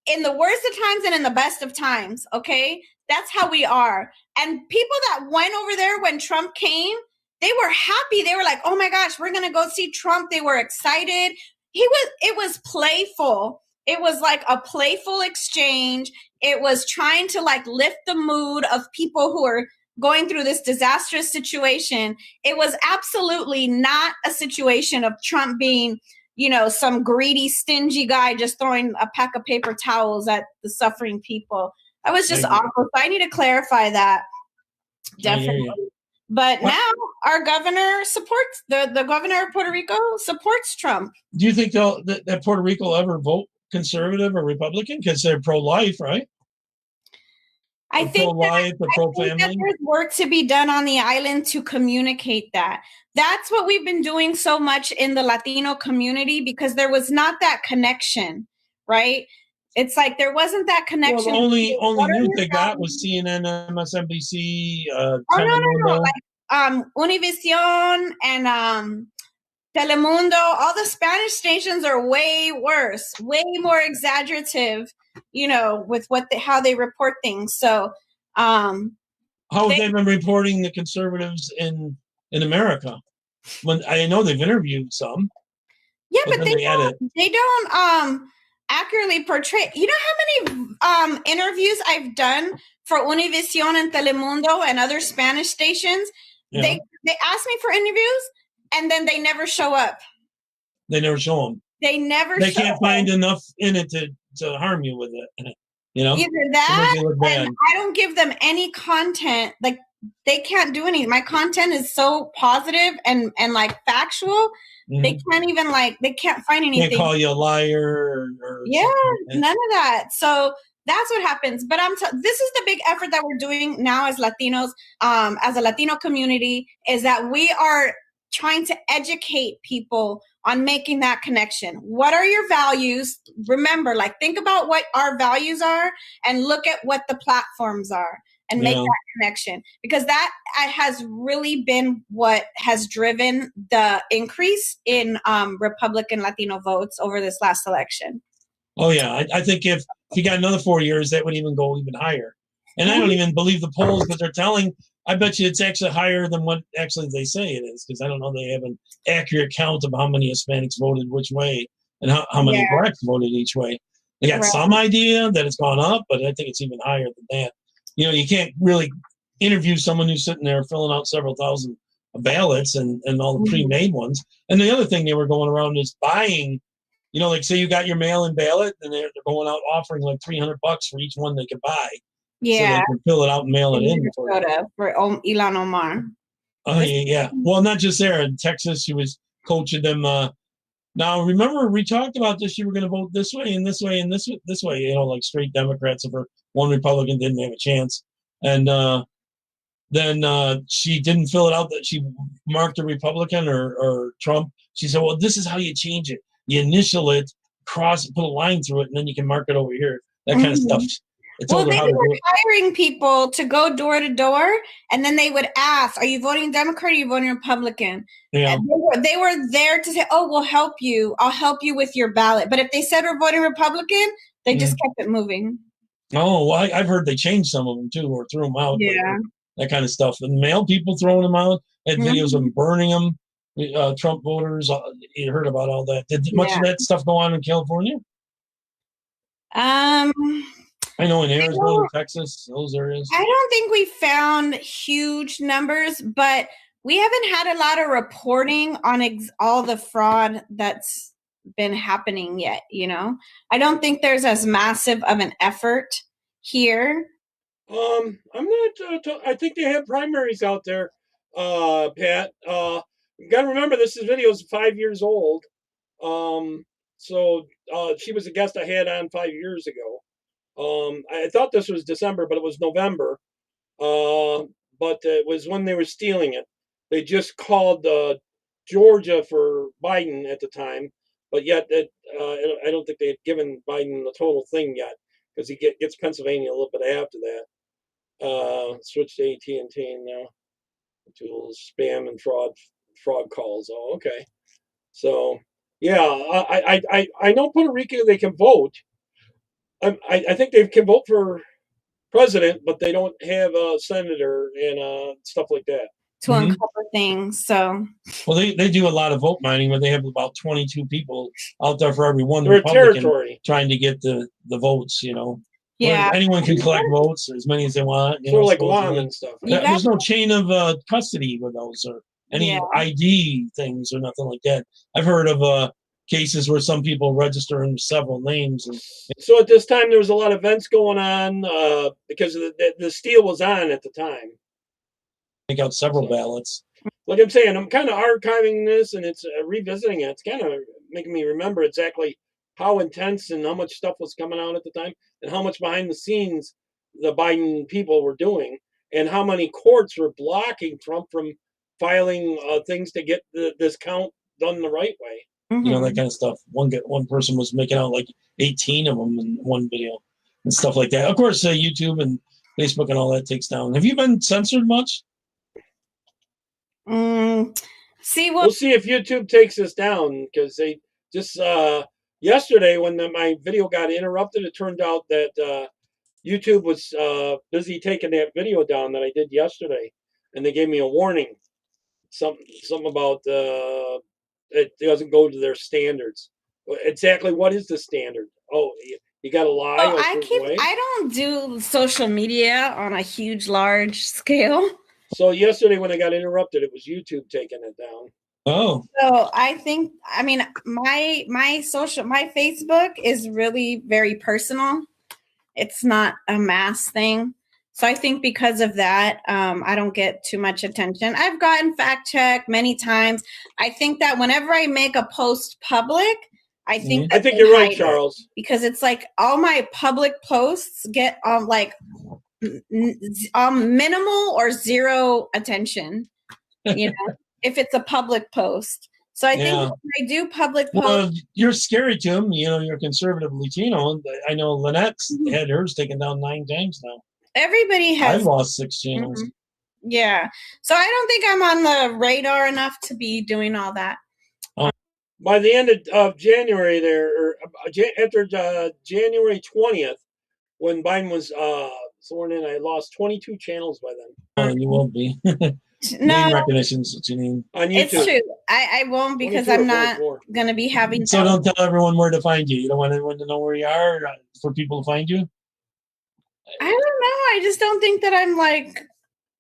in the worst of times and in the best of times, okay? That's how we are. And people that went over there when Trump came, they were happy. They were like, oh my gosh, we're going to go see Trump. They were excited. It was playful. It was like a playful exchange. It was trying to like lift the mood of people who are going through this disastrous situation. It was absolutely not a situation of Trump being, some greedy, stingy guy just throwing a pack of paper towels at the suffering people. That was just awful. So I need to clarify that. Definitely. But now our governor supports the governor of Puerto Rico supports Trump. Do you think that Puerto Rico will ever vote conservative or Republican because they're pro-life, right? I think that there's work to be done on the island to communicate that. That's what we've been doing so much in the Latino community because there was not that connection, right? It's like there wasn't that connection. Well, the only news they got was CNN, MSNBC, no. Like Univision and Telemundo. All the Spanish stations are way worse, way more exaggerative, with how they report things. So, how have they been reporting the conservatives in America? When I know they've interviewed some. Yeah, but they don't accurately portray. You know how many interviews I've done for Univision and Telemundo and other Spanish stations? Yeah. They ask me for interviews and then they never show up. They never show them. They can't find enough in it to harm you with it. Either that, and I don't give them any content. Like they can't do anything. My content is so positive and like factual. Mm-hmm. They can't even they can't find anything. Can't call you a liar or none of that. So that's what happens. But this is the big effort that we're doing now as Latinos, as a Latino community, is that we are trying to educate people on making that connection. What are your values? Remember, think about what our values are and look at what the platforms are and make that connection, because that has really been what has driven the increase in Republican Latino votes over this last election. Oh, yeah. I think if you got another 4 years, that would even go even higher. And I don't even believe the polls that they're telling. I bet you it's actually higher than what actually they say it is, because I don't know they have an accurate count of how many Hispanics voted which way and how many blacks voted each way. They got some idea that it's gone up, but I think it's even higher than that. You can't really interview someone who's sitting there filling out several thousand ballots and all the pre-made ones. And the other thing they were going around is buying, say you got your mail-in ballot and they're going out offering like $300 for each one they could buy. Yeah. So they can fill it out and mail it in. For Ilan Omar. Oh, yeah. Well, not just there. In Texas, she was coaching them. Now, remember, we talked about this. You were going to vote this way and this way and this way, like straight Democrats. If one Republican didn't have a chance. And then she didn't fill it out that she marked a Republican or Trump. She said, well, this is how you change it. You initial it, put a line through it, and then you can mark it over here. That kind of stuff. Well, they were hiring people to go door to door, and then they would ask, "Are you voting Democrat? Or are you voting Republican?" Yeah. And they were there to say, "Oh, we'll help you. I'll help you with your ballot." But if they said we're voting Republican, they just kept it moving. Oh, well, I've heard they changed some of them too, or threw them out. Yeah. That kind of stuff. And mail people throwing them out. Had videos of them burning them. Trump voters. You heard about all that. Did much of that stuff go on in California? I know in Arizona, Texas, those areas. I don't think we found huge numbers, but we haven't had a lot of reporting on all the fraud that's been happening yet, you know? I don't think there's as massive of an effort here. I'm not, I think they have primaries out there, Pat. You gotta remember, this video is 5 years old. So she was a guest I had on 5 years ago. I thought this was December, but it was November. But it was when they were stealing it. They just called Georgia for Biden at the time, but yet I don't think they had given Biden the total thing yet, because he gets Pennsylvania a little bit after that. Switched to AT&T now. Tools, spam and fraud calls. Oh, okay. So yeah, I know Puerto Rico, they can vote. I think they can vote for president, but they don't have a senator and stuff like that to uncover things. So well, they do a lot of vote mining, where they have about 22 people out there for every one They're Republican territory, trying to get the votes. You know, yeah, anyone can collect votes, as many as they want. Sort of like Guam and stuff. There's no chain of custody with those, or any ID things, or nothing like that. I've heard of cases where some people register in several names. So at this time, there was a lot of events going on because the steal was on at the time. Take out several ballots. Like I'm saying, I'm kind of archiving this, and it's revisiting it. It's kind of making me remember exactly how intense and how much stuff was coming out at the time, and how much behind the scenes the Biden people were doing, and how many courts were blocking Trump from filing things to get this count done the right way. You know, that kind of stuff. One person was making out like 18 of them in one video and stuff like that. Of course, YouTube and Facebook and all that takes down. Have you been censored much? We'll see if YouTube takes us down, because they just yesterday, when my video got interrupted, it turned out that YouTube was busy taking that video down that I did yesterday, and they gave me a warning. Something about it doesn't go to their standards. Exactly what is the standard? Oh, you got to lie. Oh, I don't do social media on a large scale. So yesterday when I got interrupted, it was YouTube taking it down. Oh. So I think, I mean, my Facebook is really very personal. It's not a mass thing. So I think because of that, I don't get too much attention. I've gotten fact checked many times. I think that whenever I make a post public, I think you're right, Charles. Because it's like all my public posts get minimal or zero attention, you know, if it's a public post. So I think when I do public posts. Well, you're scary to them. You know, you're a conservative Latino. I know Lynette's had hers taken down 9 times now. Everybody has. I've lost 6 channels. Yeah. So I don't think I'm on the radar enough to be doing all that. By the end of January there, or after January 20th, when Biden was sworn in, I lost 22 channels by then. Oh, you won't be. Name recognition's what you need. On YouTube. It's true. I won't, because I'm not going to be having. So don't tell everyone where to find you. You don't want everyone to know where you are, for people to find you? I don't know. I just don't think that I'm like.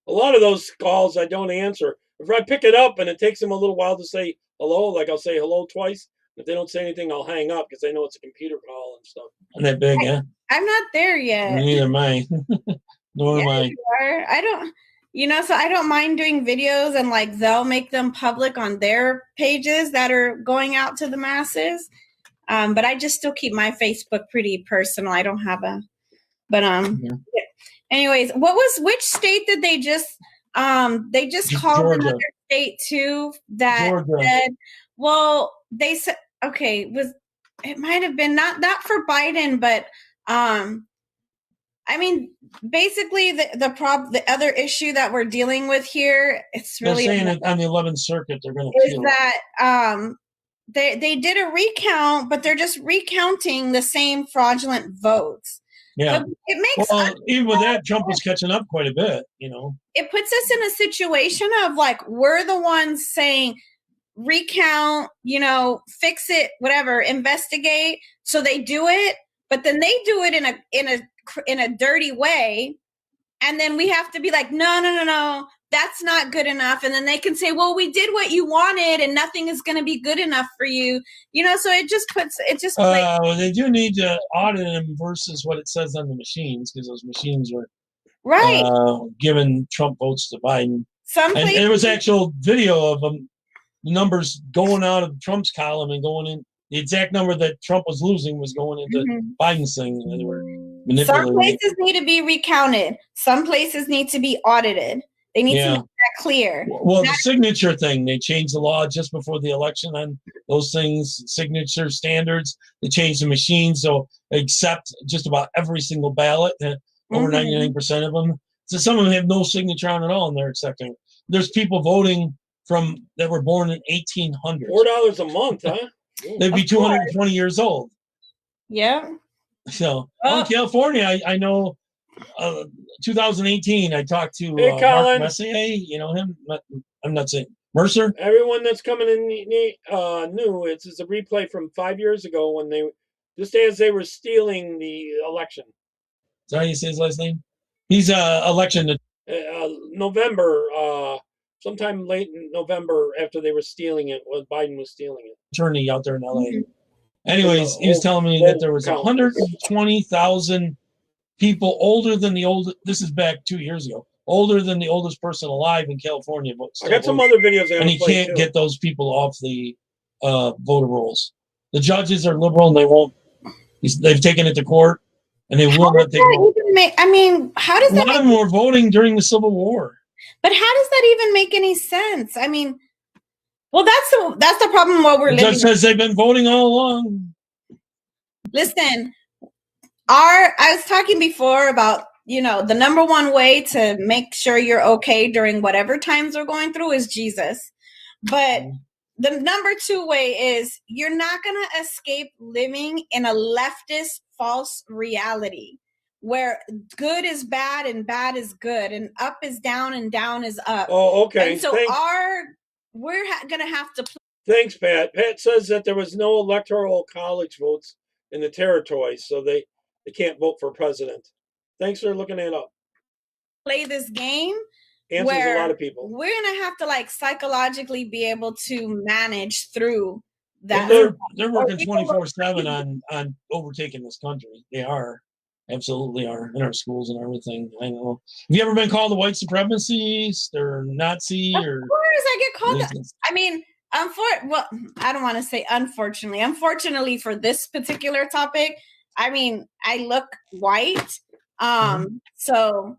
A lot of those calls I don't answer. If I pick it up and it takes them a little while to say hello, like I'll say hello twice. If they don't say anything, I'll hang up, because I know it's a computer call and stuff. Not that big, yeah? I'm not there yet. Neither am I. Nor am I. You are. I don't. You know, so I don't mind doing videos, and like they'll make them public on their pages that are going out to the masses. But I just still keep my Facebook pretty personal. I don't have a. But yeah. Anyways, which state did they just called Georgia. another state too that Georgia. said, well, they said, okay, it might have been not for Biden, but I I mean, basically, the other issue that we're dealing with here, it's really they're saying it on the 11th Circuit. They're going to is that they did a recount, but they're just recounting the same fraudulent votes. Yeah, so it makes even with that, Trump was catching up quite a bit. You know, it puts us in a situation of like we're the ones saying recount, you know, fix it, whatever, investigate. So they do it, but then they do it in a dirty way, and then we have to be like, no, that's not good enough. And then they can say, well, we did what you wanted, and nothing is going to be good enough for you. You know, so it just they do need to audit them versus what it says on the machines, because those machines were giving Trump votes to Biden. And there was actual video of them. Numbers going out of Trump's column and going in. The exact number that Trump was losing was going into Biden's thing. They were manipulating. Some places need to be recounted. Some places need to be audited. They need to make that clear. Well, the signature thing, they changed the law just before the election on those things, signature standards. They changed the machines, so they accept just about every single ballot, over 99% of them. So some of them have no signature on at all, and they're accepting. There's people voting that were born in 1800. $4 a month, huh? They'd be 220 years old. Yeah. So in California, I know 2018, I talked to Mark Messier, you know him? I'm not saying Mercer. Everyone that's coming in knew it's a replay from 5 years ago when just as they were stealing the election. Is that how you say his last name? He's election. November, sometime late in November, after they were stealing it, Biden was stealing it. Attorney out there in LA. Anyways, he was telling me that there was 120,000 people older than this is back 2 years ago, older than the oldest person alive in California. I got some other videos. And he can't get those people off the voter rolls. The judges are liberal and they won't. They've taken it to court and they will not take it. I mean, how does that? A lot of them were voting during the Civil War. But how does that even make any sense? I mean, well, that's the problem. What we're living. Judge says they've been voting all along. Listen, I was talking before about, you know, the number one way to make sure you're okay during whatever times we're going through is Jesus. But the number two way is you're not going to escape living in a leftist false reality where good is bad and bad is good and up is down and down is up. Oh, okay. And so we're going to have to. Thanks, Pat. Pat says that there was no electoral college votes in the territories, so they can't vote for president. Thanks for looking it up. Play this game. Answers a lot of people. We're going to have to like psychologically be able to manage through that. Well, they're working 24/7 on overtaking this country. They are. Absolutely are. In our schools and everything. I know. Have you ever been called a white supremacist or Nazi? Of course, I get called that. I mean, well, I don't want to say unfortunately. Unfortunately for this particular topic, I mean, I look white. So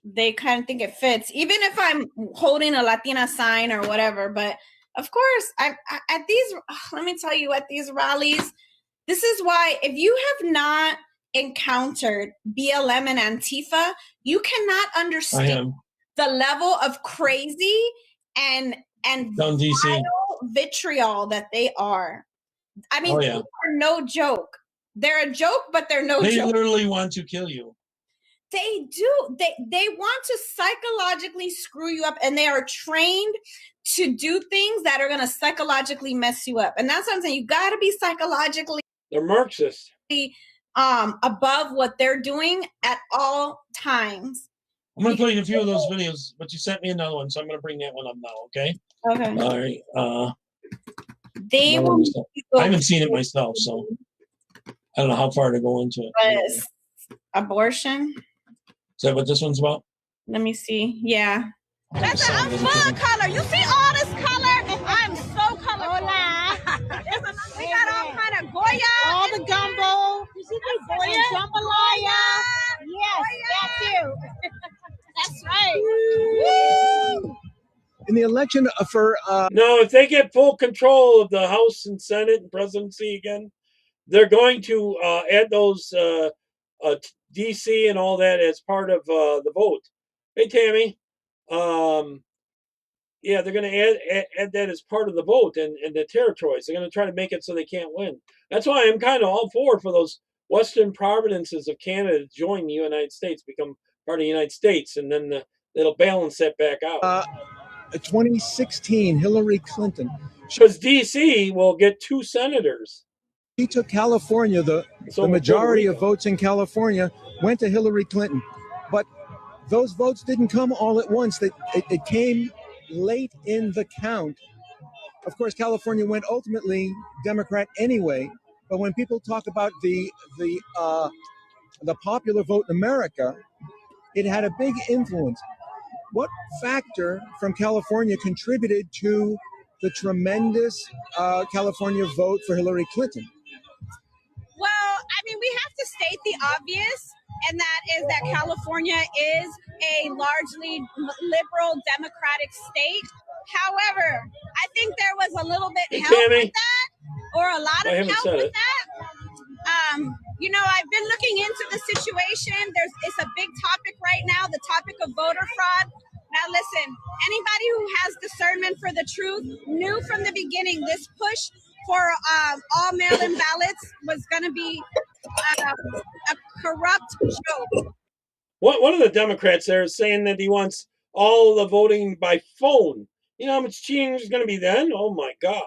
they kind of think it fits, even if I'm holding a Latina sign or whatever. But of course, at these, let me tell you, at these rallies, this is why if you have not encountered BLM and Antifa, you cannot understand the level of crazy and vitriol that they are. I mean, they are no joke. They're a joke, but they're no joke. They literally want to kill you. They do. They want to psychologically screw you up, and they are trained to do things that are going to psychologically mess you up. And that's what I'm saying. You got to be psychologically. They're Marxists. Above what they're doing at all times. I'm going to play a few of those videos, but you sent me another one, so I'm going to bring that one up now, okay? Okay. All right. I haven't seen it myself, so I don't know how far to go into it. Abortion? Is that what this one's about? Let me see. Yeah. I'm full of color. You see all this color? I'm so colorful. Hola. We got all kind of Goya. All the gumbo. You see the Goya? Jambalaya. Yes, that's you. That's right. Woo! In the election for... No, if they get full control of the House and Senate and presidency again, they're going to add those DC and all that as part of the vote. Hey, Tammy. Yeah, they're going to add that as part of the vote and the territories. They're going to try to make it so they can't win. That's why I'm kind of all for those Western provinces of Canada to join the United States, become part of the United States, and then it'll balance that back out. 2016, Hillary Clinton. Because DC will get 2 senators. He took California, the majority of votes in California went to Hillary Clinton. But those votes didn't come all at once. It came late in the count. Of course, California went ultimately Democrat anyway. But when people talk about the popular vote in America, it had a big influence. What factor from California contributed to the tremendous California vote for Hillary Clinton? Well, I mean, we have to state the obvious, and that is that California is a largely liberal democratic state. However, I think there was a little bit help with that, or a lot of help with that. You know, I've been looking into the situation. It's a big topic right now, the topic of voter fraud. Now, listen, anybody who has discernment for the truth knew from the beginning this push for all mail-in ballots was going to be a corrupt joke. One of the Democrats there is saying that he wants all the voting by phone. You know how much cheating is going to be then? Oh, my God.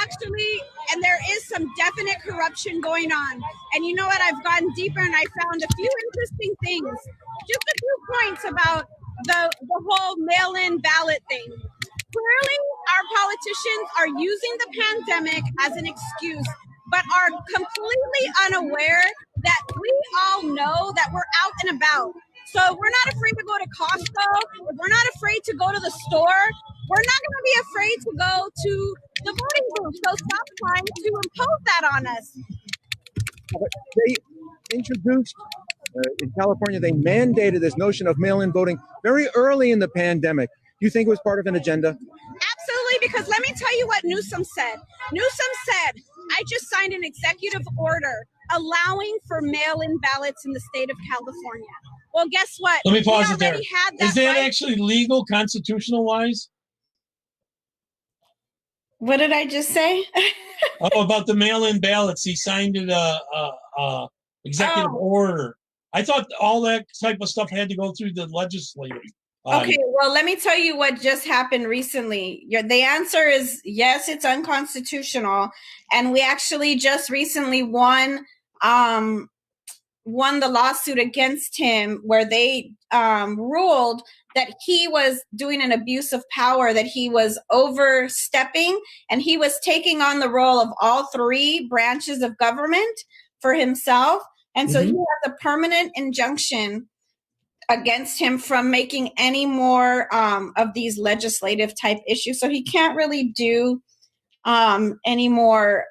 Actually, and there is some definite corruption going on. And you know what? I've gone deeper and I found a few interesting things. Just a few points about the whole mail-in ballot thing. Clearly, our politicians are using the pandemic as an excuse, but are completely unaware that we all know that we're out and about. So we're not afraid to go to Costco. We're not afraid to go to the store. We're not going to be afraid to go to the voting booth. So stop trying to impose that on us. They introduced, in California, they mandated this notion of mail-in voting very early in the pandemic. Do you think it was part of an agenda? Absolutely, because let me tell you what Newsom said. Newsom said, I just signed an executive order allowing for mail-in ballots in the state of California. Well, guess what? Let me pause it there. Is that actually legal, constitutional-wise? What did I just say? Oh, about the mail-in ballots. He signed it executive order. I thought all that type of stuff had to go through the legislature. Okay, well, let me tell you what just happened recently. The answer is yes, it's unconstitutional. And we actually just recently won the lawsuit against him where they ruled that he was doing an abuse of power, that he was overstepping, and he was taking on the role of all 3 branches of government for himself. And so he has a permanent injunction against him from making any more of these legislative type issues. So he can't really do any more.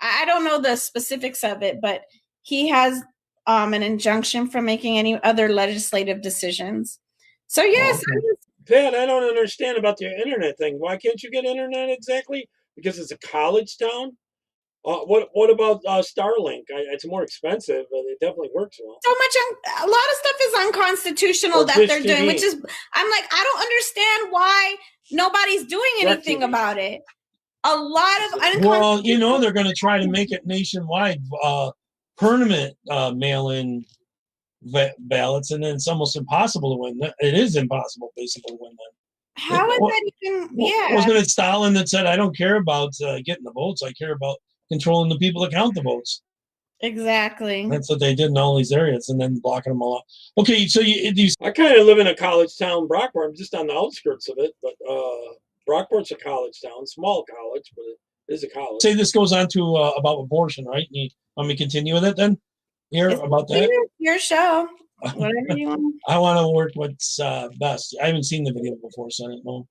I don't know the specifics of it, but he has an injunction from making any other legislative decisions. So yes. Pat, I don't understand about the internet thing. Why can't you get internet exactly? Because it's a college town? What about Starlink? It's more expensive, but it definitely works well. So much, a lot of stuff is unconstitutional that they're doing, which is, I'm like, I don't understand why nobody's doing anything about it. A lot of well, you know, they're going to try to make it nationwide, permanent mail-in ballots, and then it's almost impossible to win. It is impossible, basically, to win them. How is that even? Yeah. Wasn't it Stalin that said, I don't care about getting the votes, I care about controlling the people that count the votes? Exactly. That's what they did in all these areas, and then blocking them all out. Okay, so I kind of live in a college town, Brockport. I'm just on the outskirts of it, but Brockport's a college town, small college, but it is a college. Say this goes on to about abortion, right? You want me to continue with it then? About that? Your show. Whatever you want. I want to work what's best. I haven't seen the video before, so I don't know.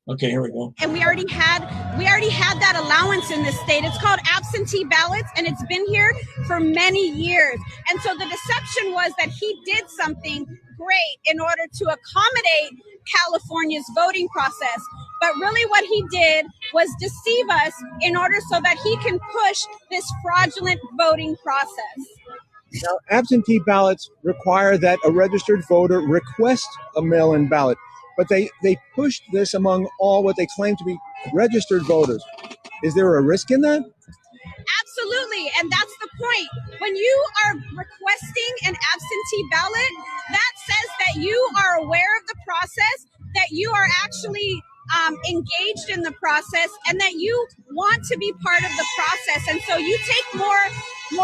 Okay, here we go. And we already had that allowance in this state. It's called absentee ballots, and it's been here for many years. And so the deception was that he did something great in order to accommodate California's voting process. But really what he did was deceive us in order so that he can push this fraudulent voting process. Now, absentee ballots require that a registered voter request a mail-in ballot, but they pushed this among all what they claim to be registered voters. Is there a risk in that? Absolutely, and that's the point. When you are requesting an absentee ballot, that says that you are aware of the process, that you are actually engaged in the process, and that you want to be part of the process. And so you take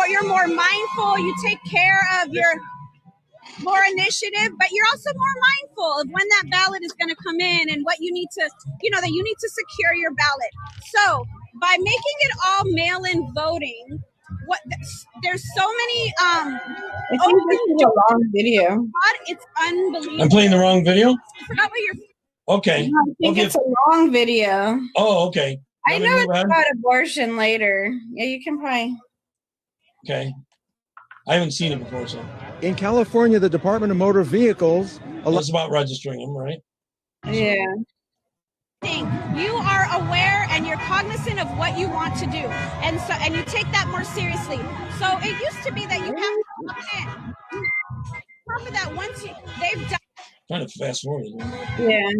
you're more mindful, you take care of your more initiative, but you're also more mindful of when that ballot is going to come in and what you need to, that you need to secure your ballot. So by making it all mail-in voting, there's so many I think this is a long video. It's unbelievable. I'm playing the wrong video? I forgot what you're okay. No, I think it's a long video. Oh, okay. I know it's about abortion later. Yeah, you can probably. Okay. I haven't seen it before, so. In California, the Department of Motor Vehicles. It's about registering them, right? Yeah. You are aware and you're cognizant of what you want to do, and you take that more seriously. So it used to be that you have to opt in. Remember that once they've done. Kind of fast forward. Yeah.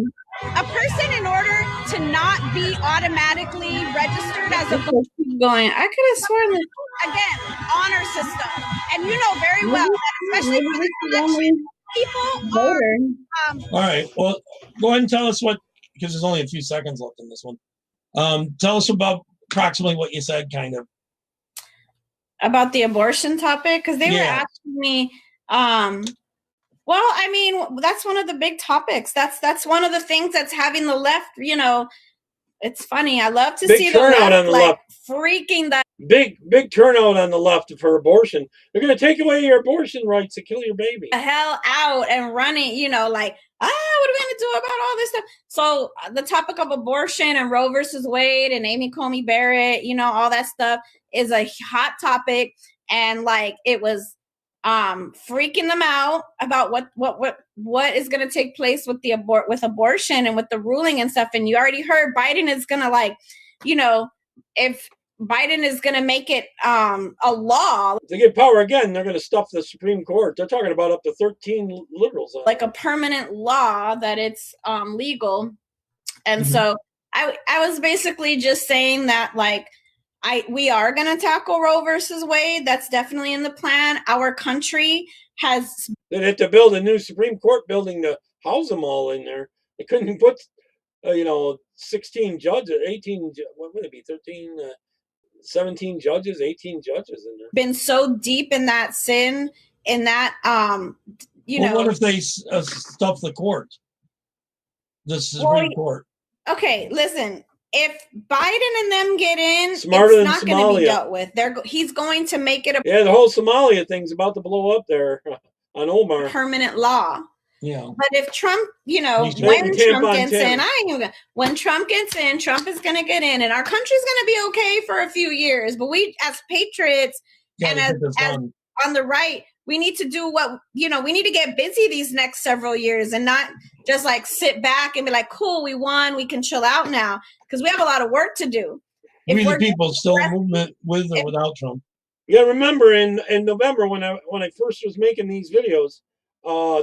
A person, in order to not be automatically registered as a voter, going. I could have sworn that. Again, honor system, and you know very well that especially for this election, people are. All right. Well, go ahead and tell us because there's only a few seconds left in this one. Tell us about approximately what you said, kind of. About the abortion topic, because they were asking me. Well, I mean, that's one of the big topics. That's one of the things that's having the left. It's funny. I love to see the left freaking that. Big turnout on the left for abortion. They're going to take away your abortion rights to kill your baby. The hell out and running, what are we going to do about all this stuff? So the topic of abortion and Roe versus Wade and Amy Coney Barrett, all that stuff is a hot topic. And it was freaking them out about what is going to take place with with abortion and with the ruling and stuff. And you already heard Biden is going to if Biden is going to make it a law. If they get power again, they're going to stuff the Supreme Court. They're talking about up to 13 liberals. Like a permanent law that it's legal. And so I was basically just saying that we are going to tackle Roe versus Wade. That's definitely in the plan. Our country has. They'd have to build a new Supreme Court building to house them all in there. They couldn't put, 16 judges, 18, what would it be, 13, 17 judges, 18 judges in there. Been so deep in that sin, in that, what if they stuff the court? The Supreme Court. Okay, listen. If Biden and them get in, it's not going to be dealt with. He's going to make it the whole Somalia thing's about to blow up there on Omar. Permanent law. Yeah. But if Trump, when Trump gets in, Trump is going to get in, and our country's going to be okay for a few years. But we, as patriots and as on the right, we need to do we need to get busy these next several years and not just sit back and be like, cool, we won, we can chill out now, because we have a lot of work to do. We the people still a movement with or without Trump. Yeah, remember in November when I first was making these videos,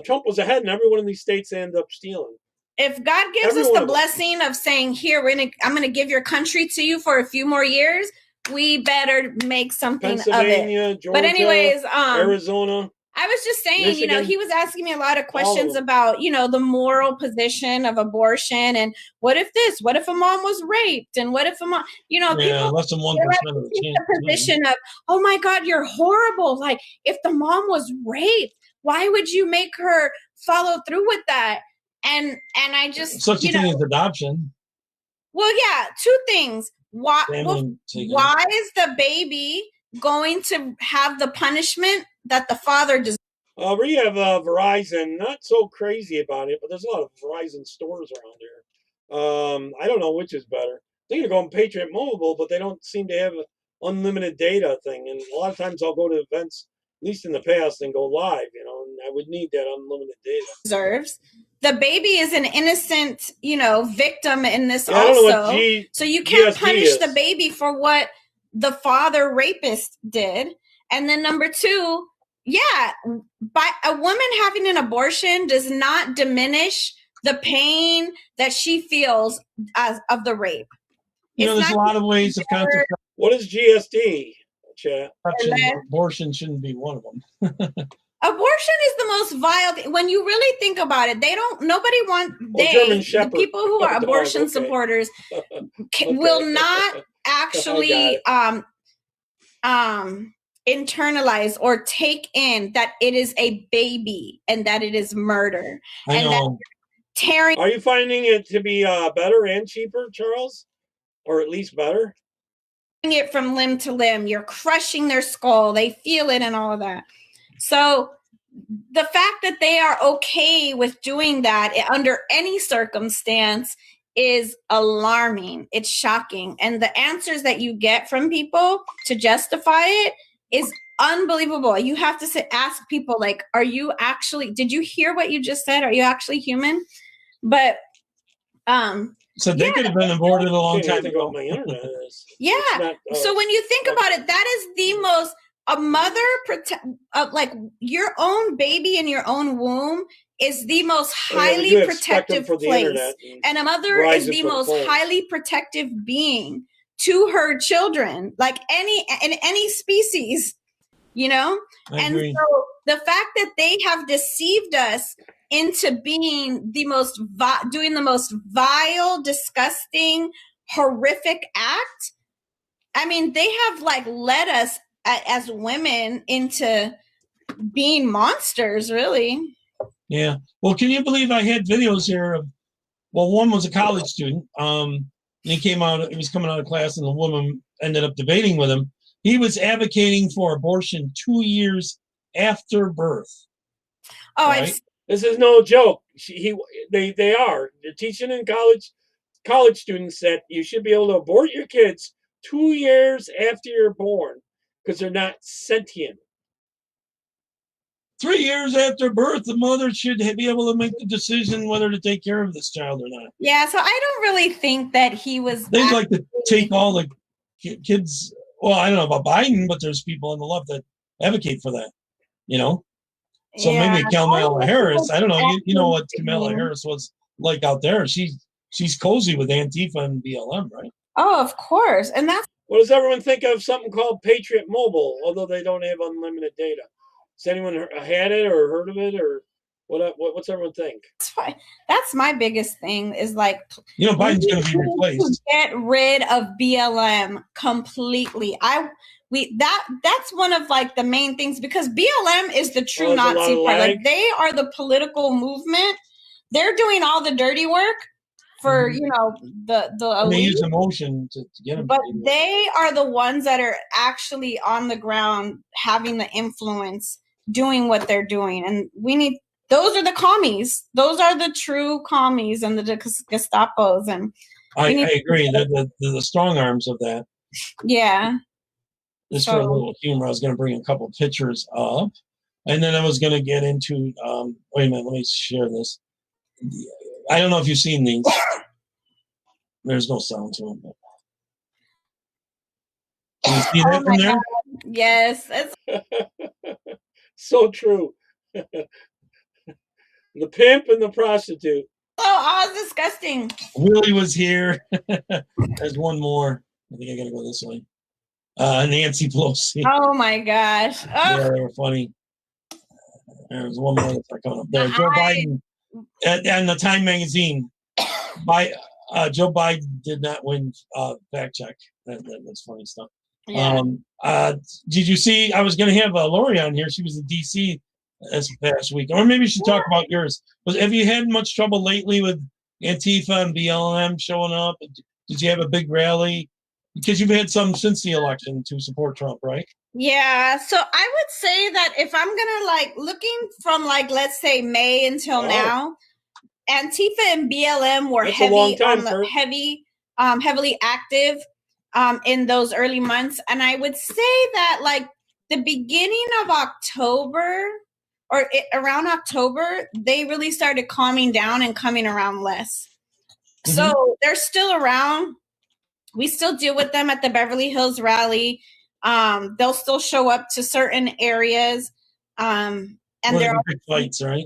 Trump was ahead, and every one of these states ended up stealing. If God gives us the blessing of saying, "Here, I'm going to give your country to you for a few more years," we better make something of it. Georgia, but anyways, Arizona. I was just saying, Michigan, he was asking me a lot of questions about, the moral position of abortion, and what if a mom was raped, and what if a mom, people, less than 1% of the chance. The position of, oh my God, you're horrible. If the mom was raped, why would you make her follow through with that? And I just such a thing as adoption. Well, yeah, two things. Why is the baby going to have the punishment that the father deserves? We have Verizon, not so crazy about it, but there's a lot of Verizon stores around here. I don't know which is better. They're going to go on Patriot Mobile, but they don't seem to have an unlimited data thing. And a lot of times I'll go to events, at least in the past, and go live, and I would need that unlimited data. Deserves. The baby is an innocent, victim in this also. So you can't punish the baby for what the father rapist did. And then number two, yeah, by a woman having an abortion does not diminish the pain that she feels of the rape. There's a lot of ways of contraception. What is GSD, chat? Abortion shouldn't be one of them. Abortion is the most vile thing. When you really think about it, nobody wants, the people who are abortion supporters will not actually internalize or take in that it is a baby and that it is murder. I know. Tearing. Are you finding it to be better and cheaper, Charles? Or at least better? It from limb to limb. You're crushing their skull. They feel it and all of that. So the fact that they are okay with doing that under any circumstance is alarming. It's shocking. And the answers that you get from people to justify it is unbelievable. You have to ask people like, did you hear what you just said? Are you actually human? But, so they could have been aborted a long time ago. My internet is. Yeah. So when you think about it, that is the most, a mother, like your own baby in your own womb is the most highly protective place. And a mother is the most highly protective being to her children, like in any species, I agree. So the fact that they have deceived us into being doing the most vile, disgusting, horrific act. I mean, they have like led us as women into being monsters, really. Yeah. Well, can you believe I had videos here of, one was a college student. He was coming out of class and the woman ended up debating with him. He was advocating for abortion 2 years after birth. Oh, right? This is no joke. They are. They're teaching in college students that you should be able to abort your kids 2 years after you're born because they're not sentient. 3 years after birth, the mother should be able to make the decision whether to take care of this child or not. Yeah, so I don't really think that he was. They'd like to take all the kids. Well, I don't know about Biden, but there's people on the left that advocate for that, So maybe Kamala Harris. I don't know. You know what Kamala Harris was like out there. She's cozy with Antifa and BLM, right? Oh, of course. And that's. What does everyone think of something called Patriot Mobile, although they don't have unlimited data? Has anyone had it or heard of it, or what's everyone think? That's my biggest thing is like, Biden's going to be replaced. Get rid of BLM completely. That's one of like the main things because BLM is the true Nazi part. Like they are the political movement. They're doing all the dirty work for the elite. They use emotion to get them. But they are the ones that are actually on the ground having the influence, doing what they're doing, and those are the commies. Those are the true commies and the Gestapos. And I agree. They're the strong arms of that. Yeah. Just for a little humor, I was going to bring a couple of pictures up, and then I was going to get into. Wait a minute, let me share this. I don't know if you've seen these. There's no sound to them. But... Can you see that from there? God. Yes. So true. The pimp and the prostitute. Oh, it's disgusting. Willie was here. There's one more. I think I got to go this way. Nancy Pelosi. Oh my gosh. Oh. Yeah, they were funny. There's one more that's coming up there. Joe Biden and the Time magazine. Joe Biden did not win fact check. That's funny stuff. Yeah. Did you see? I was going to have Lori on here. She was in D.C. this past week, or maybe you should talk about yours. Have you had much trouble lately with Antifa and BLM showing up? Did you have a big rally? Because you've had some since the election to support Trump, right? Yeah. So I would say that if I'm gonna looking from let's say May until now, Antifa and BLM were heavily active in those early months, and I would say that the beginning of October or around October, they really started calming down and coming around less. Mm-hmm. So they're still around. We still deal with them at the Beverly Hills rally. They'll still show up to certain areas. And they're big fights, right?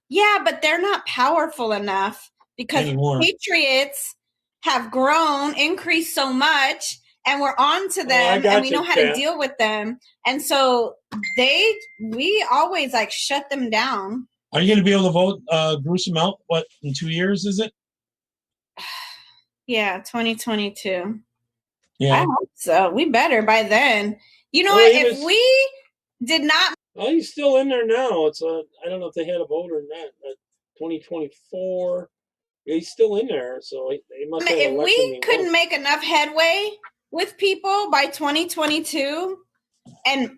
Yeah, but they're not powerful enough because Patriots have grown, increased so much, and we're on to them, and we know how to deal with them. And so we always like shut them down. Are you going to be able to vote Gruesome out? What, in 2 years, is it? Yeah, 2022. Yeah. I hope so. We better by then. You know what? If we did not. Well, he's still in there now. It's I don't know if they had a vote or not. 2024. He's still in there, so he must have. If we couldn't make enough headway with people by 2022, and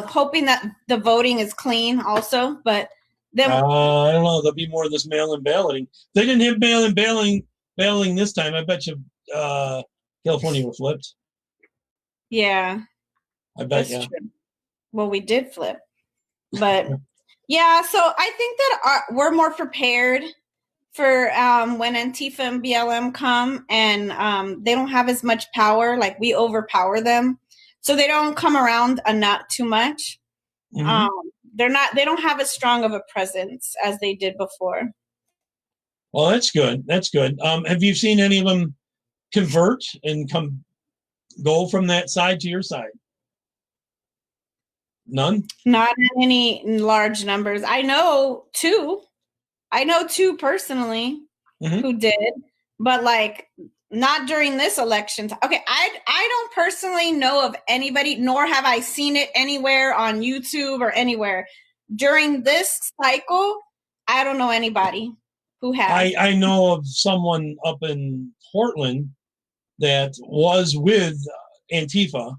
hoping that the voting is clean, also, but then I don't know. There'll be more of this mail-in balloting. They didn't have mail-in balloting this time. I bet you California was flipped. Yeah, I bet you. Well, we did flip, but yeah. So I think that we're more prepared for when Antifa and BLM come, and they don't have as much power. Like, we overpower them, so they don't come around not too much. Mm-hmm. They don't have as strong of a presence as they did before. Well, that's good. That's good. Have you seen any of them convert and go from that side to your side? None? Not in any large numbers. I know two personally who did, but like not during this election. Okay, I don't personally know of anybody, nor have I seen it anywhere on YouTube or anywhere. During this cycle, I don't know anybody who has. I know of someone up in Portland that was with Antifa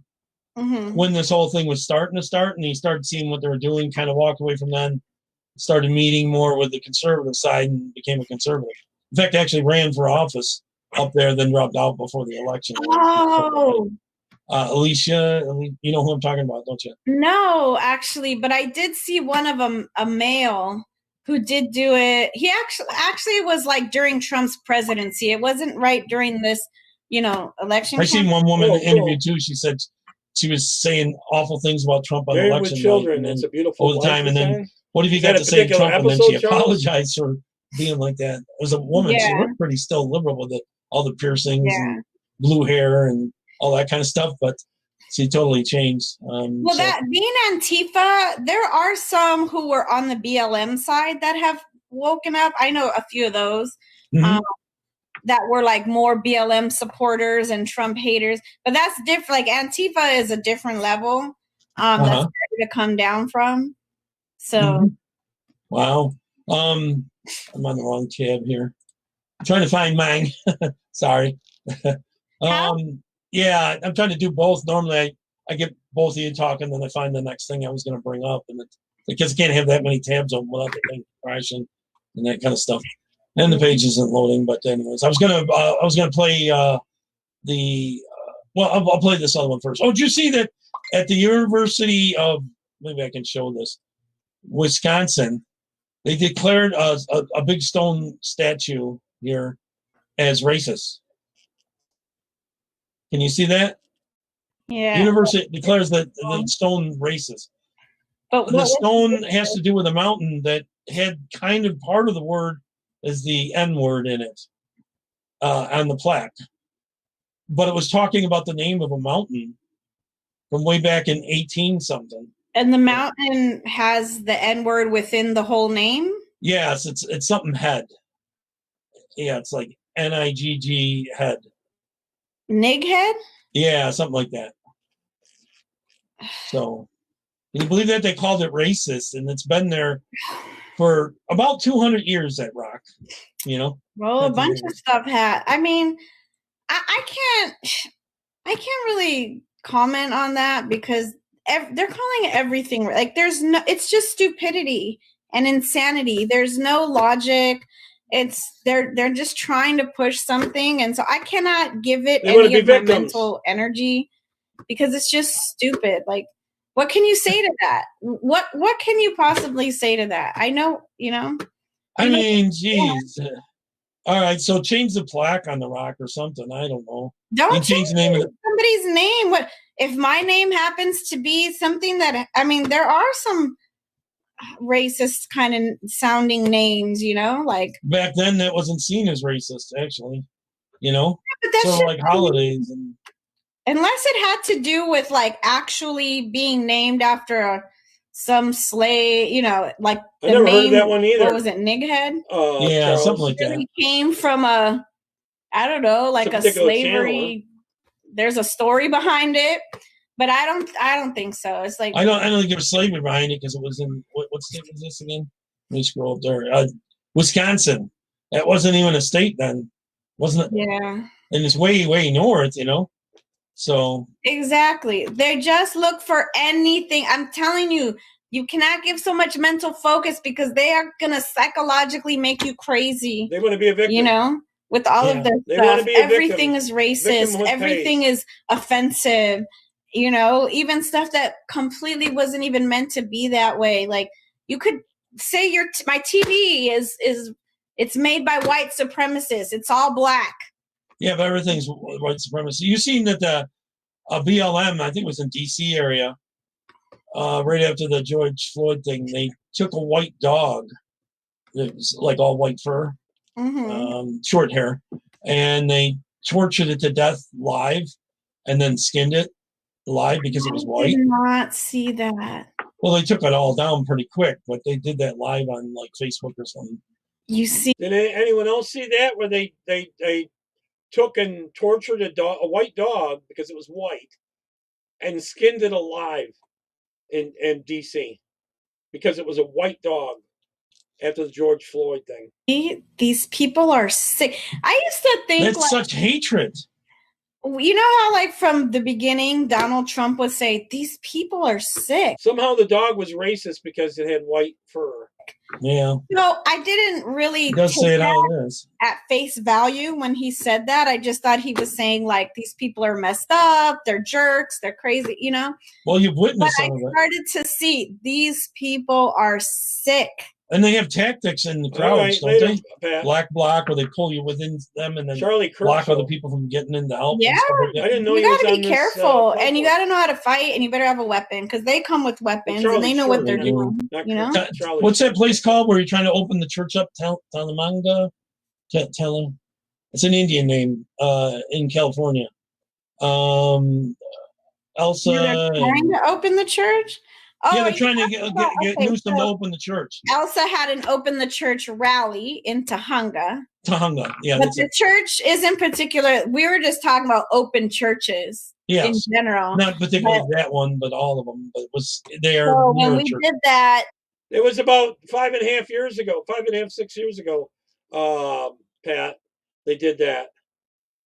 when this whole thing was starting, and he started seeing what they were doing, kind of walked away from them, started meeting more with the conservative side, and became a conservative. In fact, actually ran for office up there, then dropped out before the election. Oh. Alicia, you know who I'm talking about, don't you? No, actually, but I did see one of them, a male who did do it. He actually was like during Trump's presidency. It wasn't right during this, election. I seen one woman interview too. She said she was saying awful things about Trump on election with children. night, it's a beautiful all the time. And then what if you got to say Trump and then she apologized for being like that? It was a woman. Yeah. She looked pretty still liberal with all the piercings and blue hair and all that kind of stuff, but she totally changed. That being Antifa, there are some who were on the BLM side that have woken up. I know a few of those that were like more BLM supporters and Trump haters, but that's different. Like, Antifa is a different level that's harder to come down from. So, wow. I'm on the wrong tab here. I'm trying to find mine. Sorry. Yeah, I'm trying to do both. Normally, I get both of you talking, then I find the next thing I was going to bring up, and because I can't have that many tabs open without the thing crashing and that kind of stuff. And the page isn't loading, but anyways, I was gonna play I'll play this other one first. Oh, did you see that at the University of, maybe I can show this, Wisconsin, they declared a big stone statue here as racist. Can you see that? Yeah. University declares that the stone racist. But the stone has to do with a mountain that had kind of part of the word as the N word in it on the plaque. But it was talking about the name of a mountain from way back in 18 something. And the mountain has the N word within the whole name? Yes, it's something head. Yeah, it's like NIGG head. Nig head? Yeah, something like that. So, can you believe that they called it racist, and it's been there for about 200 years, that rock, Well, a bunch of stuff had. I mean, I can't really comment on that because they're calling everything like it's just stupidity and insanity. There's no logic. They're just trying to push something, and so I cannot give it any of my mental energy because it's just stupid. Like, what can you say to that? What can you possibly say to that? I know, I mean, geez. All right, so change the plaque on the rock or something. I don't know. Don't change the name of somebody's name. What if my name happens to be something that? I mean, there are some racist kind of sounding names, you know, like back then that wasn't seen as racist, actually, you know. But that's so like holidays and unless it had to do with like actually being named after some slave, you know, like I never heard of that one either. What was it, Nighead? Yeah, Charles. something like that. He came from I don't know, like a slavery. Channel, huh? There's a story behind it, but I don't think so. It's like I don't think there was slavery behind it because it was in what state was this again? Let me scroll up there. Wisconsin. That wasn't even a state then, wasn't it? Yeah. And it's way north, you know. So exactly, they just look for anything. I'm telling you, you cannot give so much mental focus because they are gonna psychologically make you crazy. They want to be a victim, you know, with all of this stuff. Everything is racist. Everything is offensive. You know, even stuff that completely wasn't even meant to be that way. Like you could say my TV is it's made by white supremacists. It's all black. Yeah, but everything's white supremacy. You've seen that the BLM, I think it was in D.C. area, right after the George Floyd thing, they took a white dog, it was like all white fur, short hair, and they tortured it to death live and then skinned it live because it was white. I did not see that. Well, they took it all down pretty quick, but they did that live on like Facebook or something. You see? Did anyone else see that where they took and tortured a white dog because it was white and skinned it alive in DC because it was a white dog after the George Floyd thing? These people are sick. I used to think that's such hatred. You know how like from the beginning Donald Trump would say these people are sick. Somehow the dog was racist because it had white fur. Yeah. No, I didn't really take say it how it is. At face value when he said that. I just thought he was saying like these people are messed up, they're jerks, they're crazy, you know. Well, you've witnessed some of it. I started to see these people are sick. And they have tactics in the crowds, don't they? Black block, where they pull you within them and then block other people from getting in to help. Yeah, like I didn't know you got to be careful, and you got to know how to fight, and you better have a weapon because they come with weapons and they know what they're doing. You know, what's that place called where you're trying to open the church up? Talamanga, it's an Indian name in California. Elsa. They're trying to open the church. Yeah, they're trying to get Newsom to open the church. Elsa had an open the church rally in Tahunga. Yeah. But the church is in particular, we were just talking about open churches in general. Not particularly that one, but all of them. But it was there. So when we did that. It was about 5.5 years ago, 6 years ago, Pat, they did that.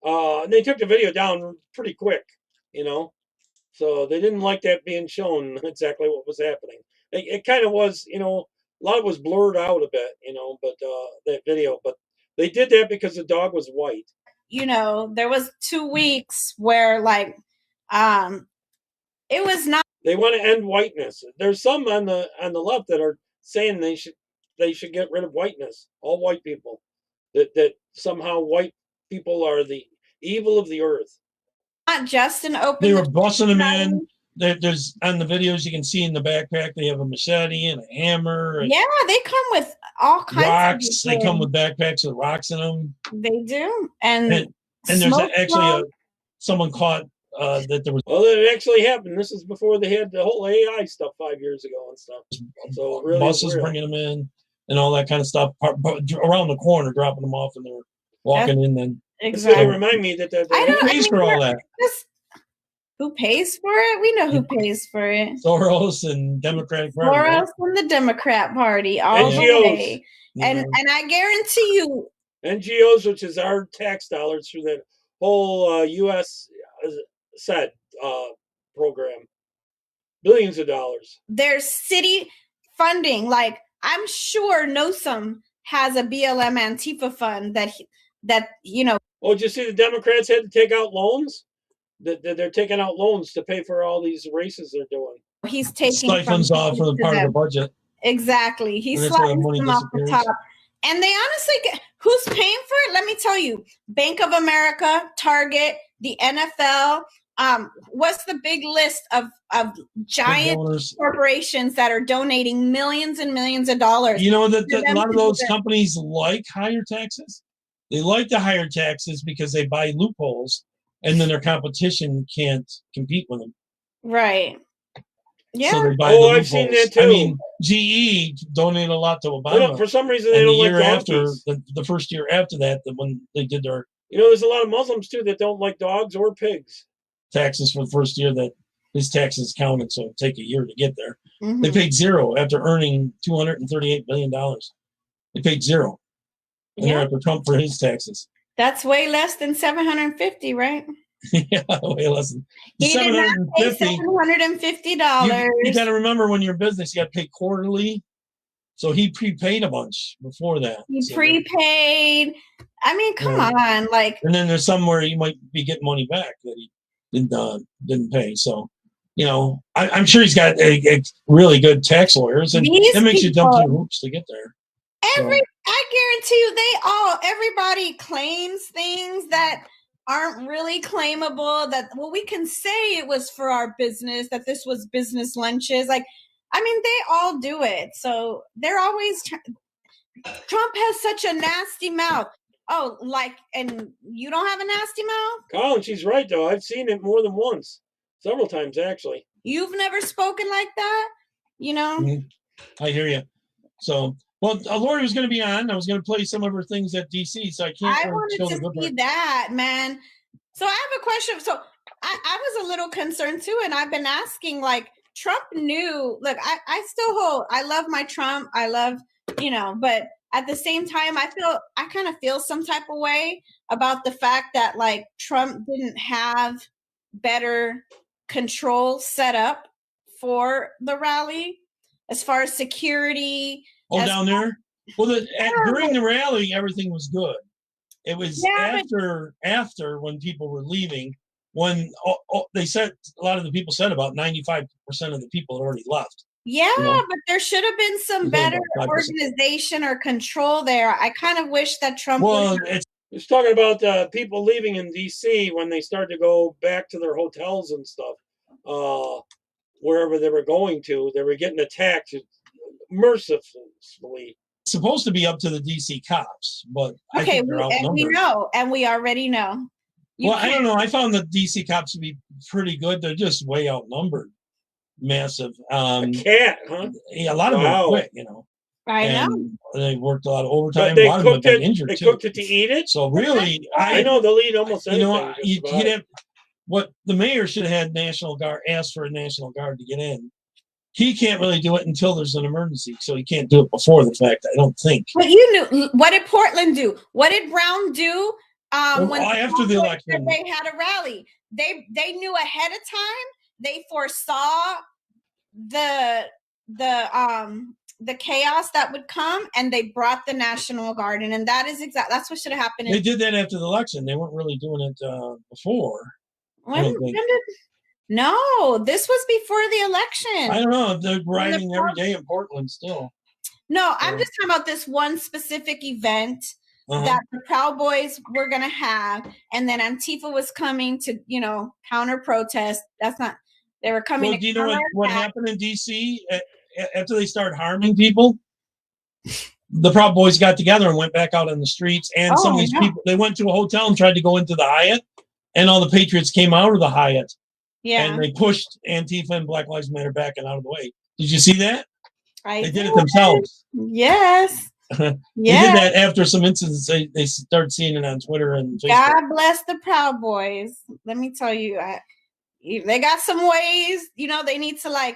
And they took the video down pretty quick, you know. So they didn't like that being shown exactly what was happening. It kind of was, you know, a lot of it was blurred out a bit, you know, but that video. But they did that because the dog was white. You know, there was 2 weeks where like it was not. They want to end whiteness. There's some on the left that are saying they should get rid of whiteness, all white people. That somehow white people are the evil of the earth. Not just an open. They were busting them in. There's on the videos you can see in the backpack they have a machete and a hammer. And yeah, they come with all kinds rocks. Of they come with backpacks with rocks in them. They do, and there's actually someone caught that there was. Well, it actually happened. This is before they had the whole AI stuff 5 years ago and stuff. So really, buses bringing them in and all that kind of stuff around the corner, dropping them off, and they're walking in then. Exactly. They remind me that who pays for all that? Who pays for it? We know who pays for it. Soros and Democratic Party. Soros and the Democrat Party all the way. And I guarantee you, NGOs, which is our tax dollars through that whole U.S. SED program, billions of dollars. There's city funding. Like I'm sure Newsom has a BLM Antifa fund that you know. Oh, did you see the Democrats had to take out loans? They're taking out loans to pay for all these races they're doing. He's taking stipends off for the part of the budget. Exactly. He's sliding them off the top. And they honestly, who's paying for it? Let me tell you, Bank of America, Target, the NFL, what's the big list of giant corporations that are donating millions and millions of dollars? You know that a lot of those companies like higher taxes. They like the higher taxes because they buy loopholes, and then their competition can't compete with them. Right. Yeah. So they buy I've seen that too. I mean, GE donated a lot to Obama. Well, for some reason, they don't like donkeys. The first year after that, when they did their... there's a lot of Muslims, too, that don't like dogs or pigs. Taxes for the first year that his taxes counted, so it'd take a year to get there. Mm-hmm. They paid zero after earning $238 billion. They paid zero. And they're after Trump for his taxes. That's way less than 750, right? Yeah, way less than he did not pay $750. You got to remember, when you're in business, you got to pay quarterly. So he prepaid a bunch before that. He prepaid. I mean, come on, like. And then there's somewhere you might be getting money back that he didn't pay. So, I'm sure he's got a really good tax lawyers, and it makes you jump through hoops to get there. I guarantee you, everybody claims things that aren't really claimable. That we can say it was for our business, that this was business lunches. Like, I mean, they all do it. So they're always. Trump has such a nasty mouth. Oh, and you don't have a nasty mouth? Colin, she's right though. I've seen it more than once, several times actually. You've never spoken like that, Mm-hmm. I hear you. So. Well, Lori was going to be on. I was going to play some of her things at DC, so I can't. I wanted to see that, man. So I have a question. So I was a little concerned too, and I've been asking, Trump knew. Look, I still hold. I love my Trump. I love, but at the same time, I kind of feel some type of way about the fact that Trump didn't have better control set up for the rally as far as security. Oh, down there? Well, during the rally, everything was good. It was after when people were leaving, when they said, a lot of the people said about 95% of the people had already left. Yeah, but there should have been some better organization or control there. I kind of wish that Trump It's talking about people leaving in D.C. when they started to go back to their hotels and stuff. Wherever they were going to, they were getting attacked mercifully. It's supposed to be up to the DC cops, but I think they're outnumbered. We know, and we already know. I don't know. I found the DC cops to be pretty good. They're just way outnumbered. Massive. A cat, huh? Yeah, a lot of them quit, I know. They worked a lot of overtime. But a lot of them have been injured too. They cooked it to eat it? So really, I know they'll eat almost anything. You'd have, what the mayor should have had National Guard, asked for a National Guard to get in. He can't really do it until there's an emergency, so he can't do it before the fact, I don't think. But you knew, what did Portland do? What did Brown do when after the election? They had a rally. They knew ahead of time. They foresaw the chaos that would come, and they brought the National Guard in, and that's what should have happened. They did that after the election. They weren't really doing it before. No, this was before the election. I don't know. They're riding every day in Portland still. No, I'm just talking about this one specific event that the Proud Boys were going to have. And then Antifa was coming to, counter protest. They were coming. Well, do you know what happened in DC after they started harming people? The Proud Boys got together and went back out on the streets. And some of these people, they went to a hotel and tried to go into the Hyatt. And all the Patriots came out of the Hyatt. Yeah. And they pushed Antifa and Black Lives Matter back and out of the way. Did you see that? They did it themselves. Yes. They did that after some incidents. They started seeing it on Twitter and Facebook. God bless the Proud Boys. Let me tell you, they got some ways, they need to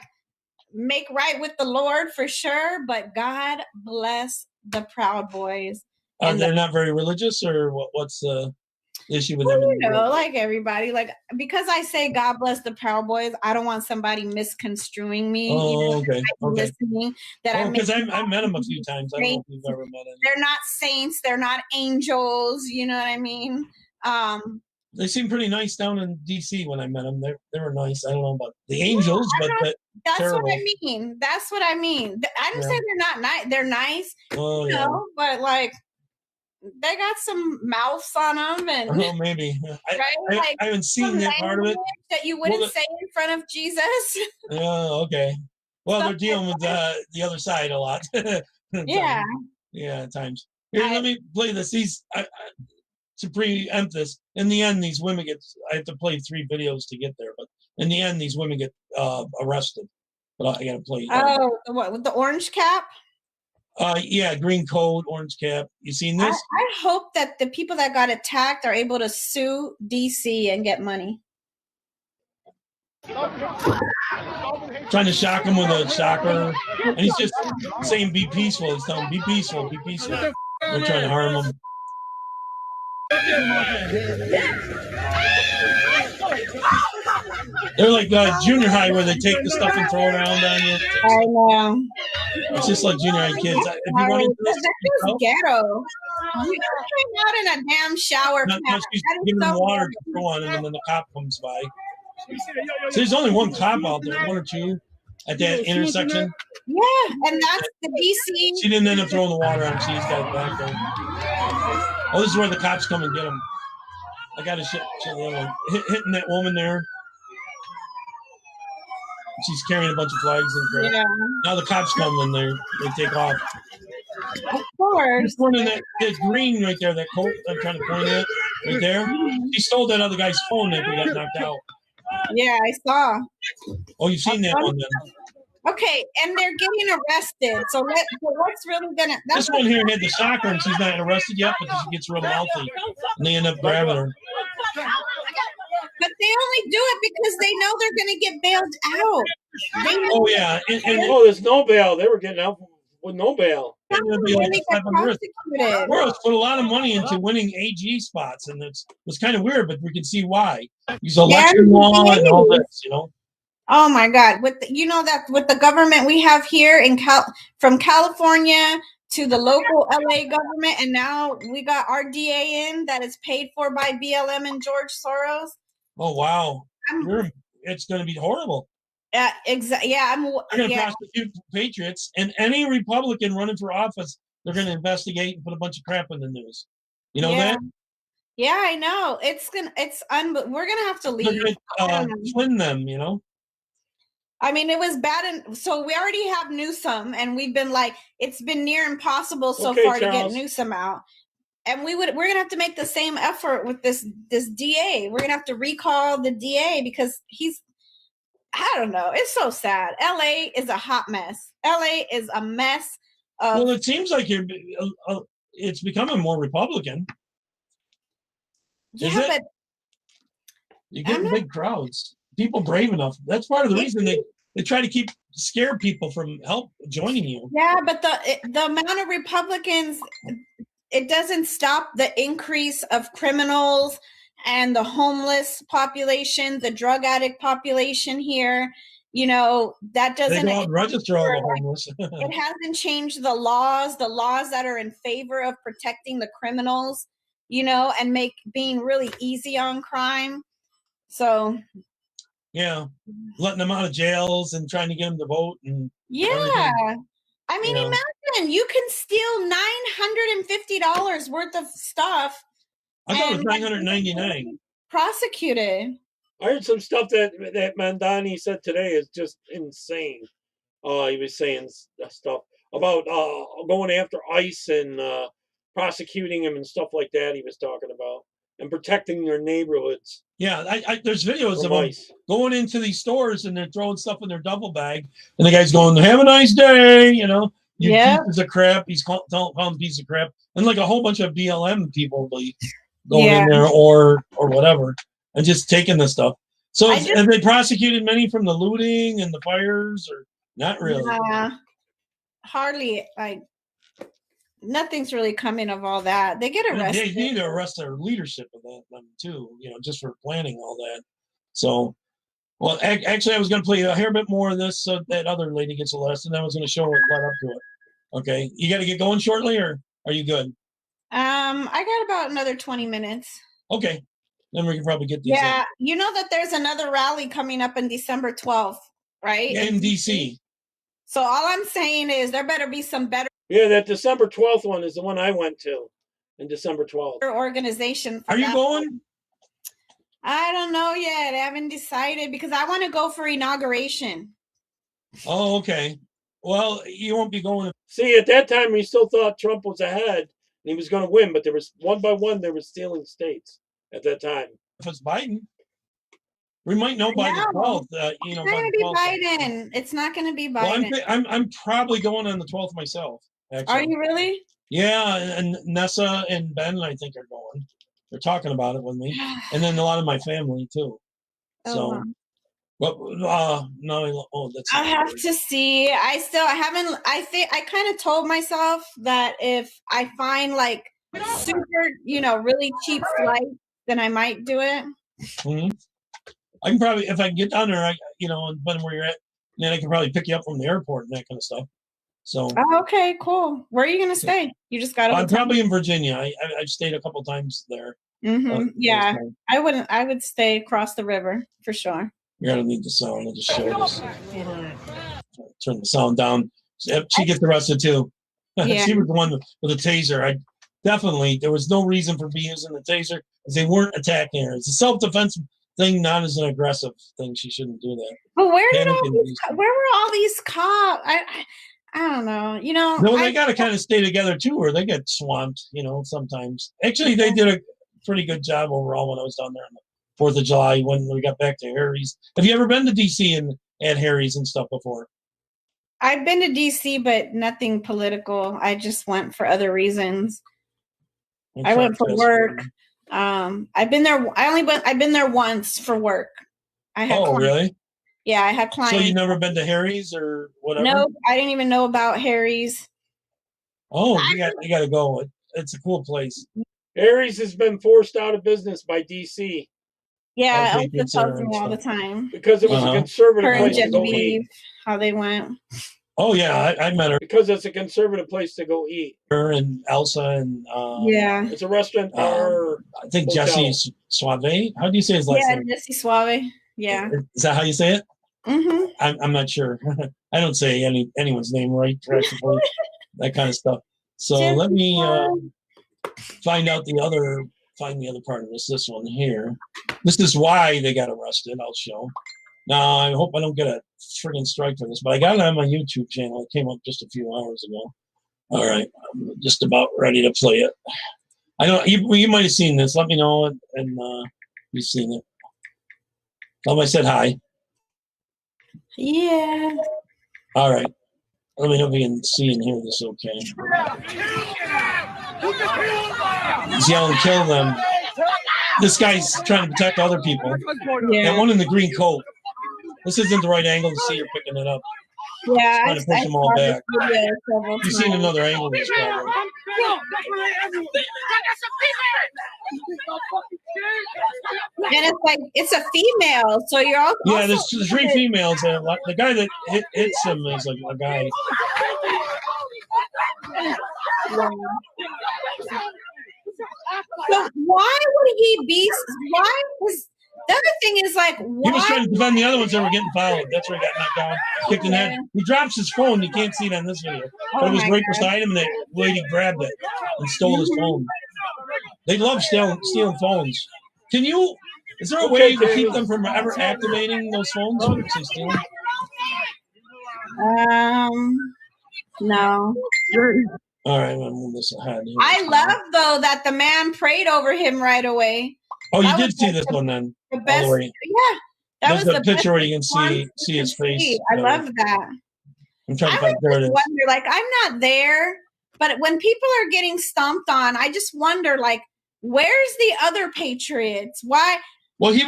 make right with the Lord for sure. But God bless the Proud Boys. They're not very religious, or what's the issue with them? Like everybody, because I say God bless the Proud Boys, I don't want somebody misconstruing me. Okay. Listening that because I met them a few times. I don't know if you've ever met them. They're not saints. They're not angels. You know what I mean? They seemed pretty nice down in DC when I met them. They were nice. I don't know about the angels, that's terrible. What I mean. That's what I mean. I didn't say they're not nice. They're nice. Oh, yeah. But they got some mouths on them, and maybe right? I haven't seen that part of it that you wouldn't say in front of Jesus. Oh, okay. Well, they're dealing with the other side a lot. Yeah. Yeah, at times. Here, let me play this. To preempt this, in the end, these women I have to play 3 videos to get there, but in the end, these women get arrested. But I got to play. Oh, what, with the orange cap? Yeah, green coat, orange cap. You seen this? I hope that the people that got attacked are able to sue DC and get money. Trying to shock him with a shocker, and he's just saying, "Be peaceful." He's telling him, "Be peaceful, be peaceful." They're trying to harm him. They're like junior high where they take the stuff and throw it around on you. I know. It's just like junior high kids. If you run into this, that feels ghetto. You came out in a damn shower. She's giving them water to throw on him, and then the cop comes by. So there's only one cop out there, 1 or 2 at that intersection. Yeah, and that's the DC. She didn't end up throwing the water on. She's got it back there. Oh, this is where the cops come and get him. I got to show the other one. Hitting that woman there. She's carrying a bunch of flags and crap. Yeah. Now the cops come and they take off. Of course. Pointing that green right there, that coat I'm trying to point at right there. She stole that other guy's phone that got knocked out. Yeah, I saw. Oh, you've seen that one then. Okay, and they're getting arrested. So what's really gonna? This one here had the shocker, and she's not arrested yet, but she gets real mouthy, and they end up grabbing her. But they only do it because they know they're going to get bailed out. Oh yeah, there's no bail. They were getting out with no bail. World put a lot of money into winning AG spots, and it was kind of weird, but we can see why. He's election law and all this, you know. Oh my God! With the government we have here from California to the local LA government, and now we got our DA in that is paid for by BLM and George Soros. Oh wow! It's going to be horrible. Yeah, exactly. Yeah, they're going to prosecute patriots, and any Republican running for office, they're going to investigate and put a bunch of crap in the news. You know that? Yeah, I know. We're going to have to leave. They're going to twin them, you know. I mean, it was bad, and so we already have Newsom, and we've been like, it's been near impossible so far to get Newsom out. And we're gonna have to make the same effort with this DA. We're gonna have to recall the DA because I don't know. It's so sad. LA is a hot mess. LA is a mess. Well, it seems like it's becoming more Republican. Yeah, but you're getting big crowds. People brave enough. That's part of the reason they try to scare people from joining you. Yeah, but the amount of Republicans. It doesn't stop the increase of criminals and the homeless population, the drug addict population here. You know, that doesn't. They don't register all the homeless. It hasn't changed the laws that are in favor of protecting the criminals, you know, and being really easy on crime. So. Yeah, letting them out of jails and trying to get them to vote and. Yeah. Everything. I mean, imagine you can steal $950 worth of stuff. I thought it was $999. Prosecuted. I heard some stuff that Mandani said today is just insane. He was saying stuff about going after ICE and prosecuting him and stuff like that. He was talking about and protecting their neighborhoods. Yeah, there's videos of them going into these stores and they're throwing stuff in their duffel bag, and the guy's going, "Have a nice day," you know. Pieces of crap. He's calling piece of crap, and like a whole bunch of BLM people going in there or whatever, and just taking the stuff. So have they prosecuted many from the looting and the fires, or not really? Hardly. Nothing's really coming of all that. They get arrested. They need to arrest their leadership of them too, you know, just for planning all that. So, well, actually, I was going to play a hair bit more of this so that other lady gets arrested, and I was going to show it led up to it. Okay, you got to get going shortly, or are you good? I got about another 20 minutes. Okay, then we can probably get these. Yeah, you know that there's another rally coming up in December 12th, right? In DC. So all I'm saying is there better be some better. Yeah, that December 12th one is the one I went to. and December 12th. Organization. Are you going? I don't know yet. I haven't decided because I want to go for inauguration. Oh, okay. Well, you won't be going. See, at that time, we still thought Trump was ahead and he was going to win, but there was one by one, they were stealing states at that time. If it's Biden, we might know by the 12th. It's not going to be Biden. It's not going to be Biden. Well, I'm probably going on the 12th myself. Actually. Are you really? Yeah, and Nessa and Ben, I think, are going. They're talking about it with me, and then a lot of my family too. So, no. Oh, that's. I have to see. I haven't. I kind of told myself that if I find like super, really cheap flights, then I might do it. Mm-hmm. I can probably, if I can get down there, and depending where you're at, then I can probably pick you up from the airport and that kind of stuff. So. Oh, okay, cool. Where are you gonna stay? You just got. I'm probably in Virginia. I've stayed a couple times there. Mm-hmm. Yeah, I wouldn't. I would stay across the river for sure. You're gonna need the sound. I'll just show this. Turn the sound down. She gets arrested too. Yeah. She was the one with the taser. There was no reason for me using the taser because they weren't attacking her. It's a self-defense thing, not as an aggressive thing. She shouldn't do that. But where were all these cops? I don't know. No, they got to kind of stay together too, or they get swamped. Sometimes. Actually, they did a pretty good job overall when I was down there on the 4th of July when we got back to Harry's. Have you ever been to DC and at Harry's and stuff before? I've been to DC, but nothing political. I just went for other reasons. I went for work. I've been there. I've been there once for work. I had clients. Really? Yeah, I had clients. So you never been to Harry's or whatever? No, I didn't even know about Harry's. Oh, you got to go. It's a cool place. Harry's has been forced out of business by DC. Yeah, Elsa tells me all the time. Because it was a conservative place to go eat. How they went. Oh, yeah, I met her. Because it's a conservative place to go eat. Her and Elsa and... yeah. It's a restaurant bar. I think hotel. Jesse Suave. How do you say his last name? Yeah, Jesse Suave. Yeah. Is that how you say it? Mm-hmm. I'm not sure. I don't say anyone's name right, practically. That kind of stuff. So Jesse let me find the other part of this one here. This is why they got arrested. I'll show. Now, I hope I don't get a friggin' strike for this, but I got it on my YouTube channel. It came up just a few hours ago. All right. I'm just about ready to play it. I don't. You might have seen this. Let me know, and you've seen it. Tell them I said hi. Yeah. All right. Let me know if you can see and hear this okay. He's yelling, kill them. This guy's trying to protect other people. Yeah. That one in the green coat. This isn't the right angle to see you're picking it up. Yeah, trying to push them all back. You've seen another angle of this guy. And it's a female, so you're also... Yeah, there's 3 females. The guy that hits him is like a guy. So why would he be... Why was... The other thing is why? He was trying to defend the other ones that were getting followed. That's where he got knocked down, kicked in the head. He drops his phone. You can't see it on this video. But it was right beside him, and the lady grabbed it and stole his phone. They love stealing phones. Is there a way to keep them from ever activating those phones? No. All right, I'm going to move this ahead. I love, though, that the man prayed over him right away. Oh, you did see this one then? The best, yeah. There's the picture where you can see his face. I love that. I'm trying to find there it is. Wonder, I'm not there, but when people are getting stomped on, I just wonder, where's the other patriots? Why? Well, he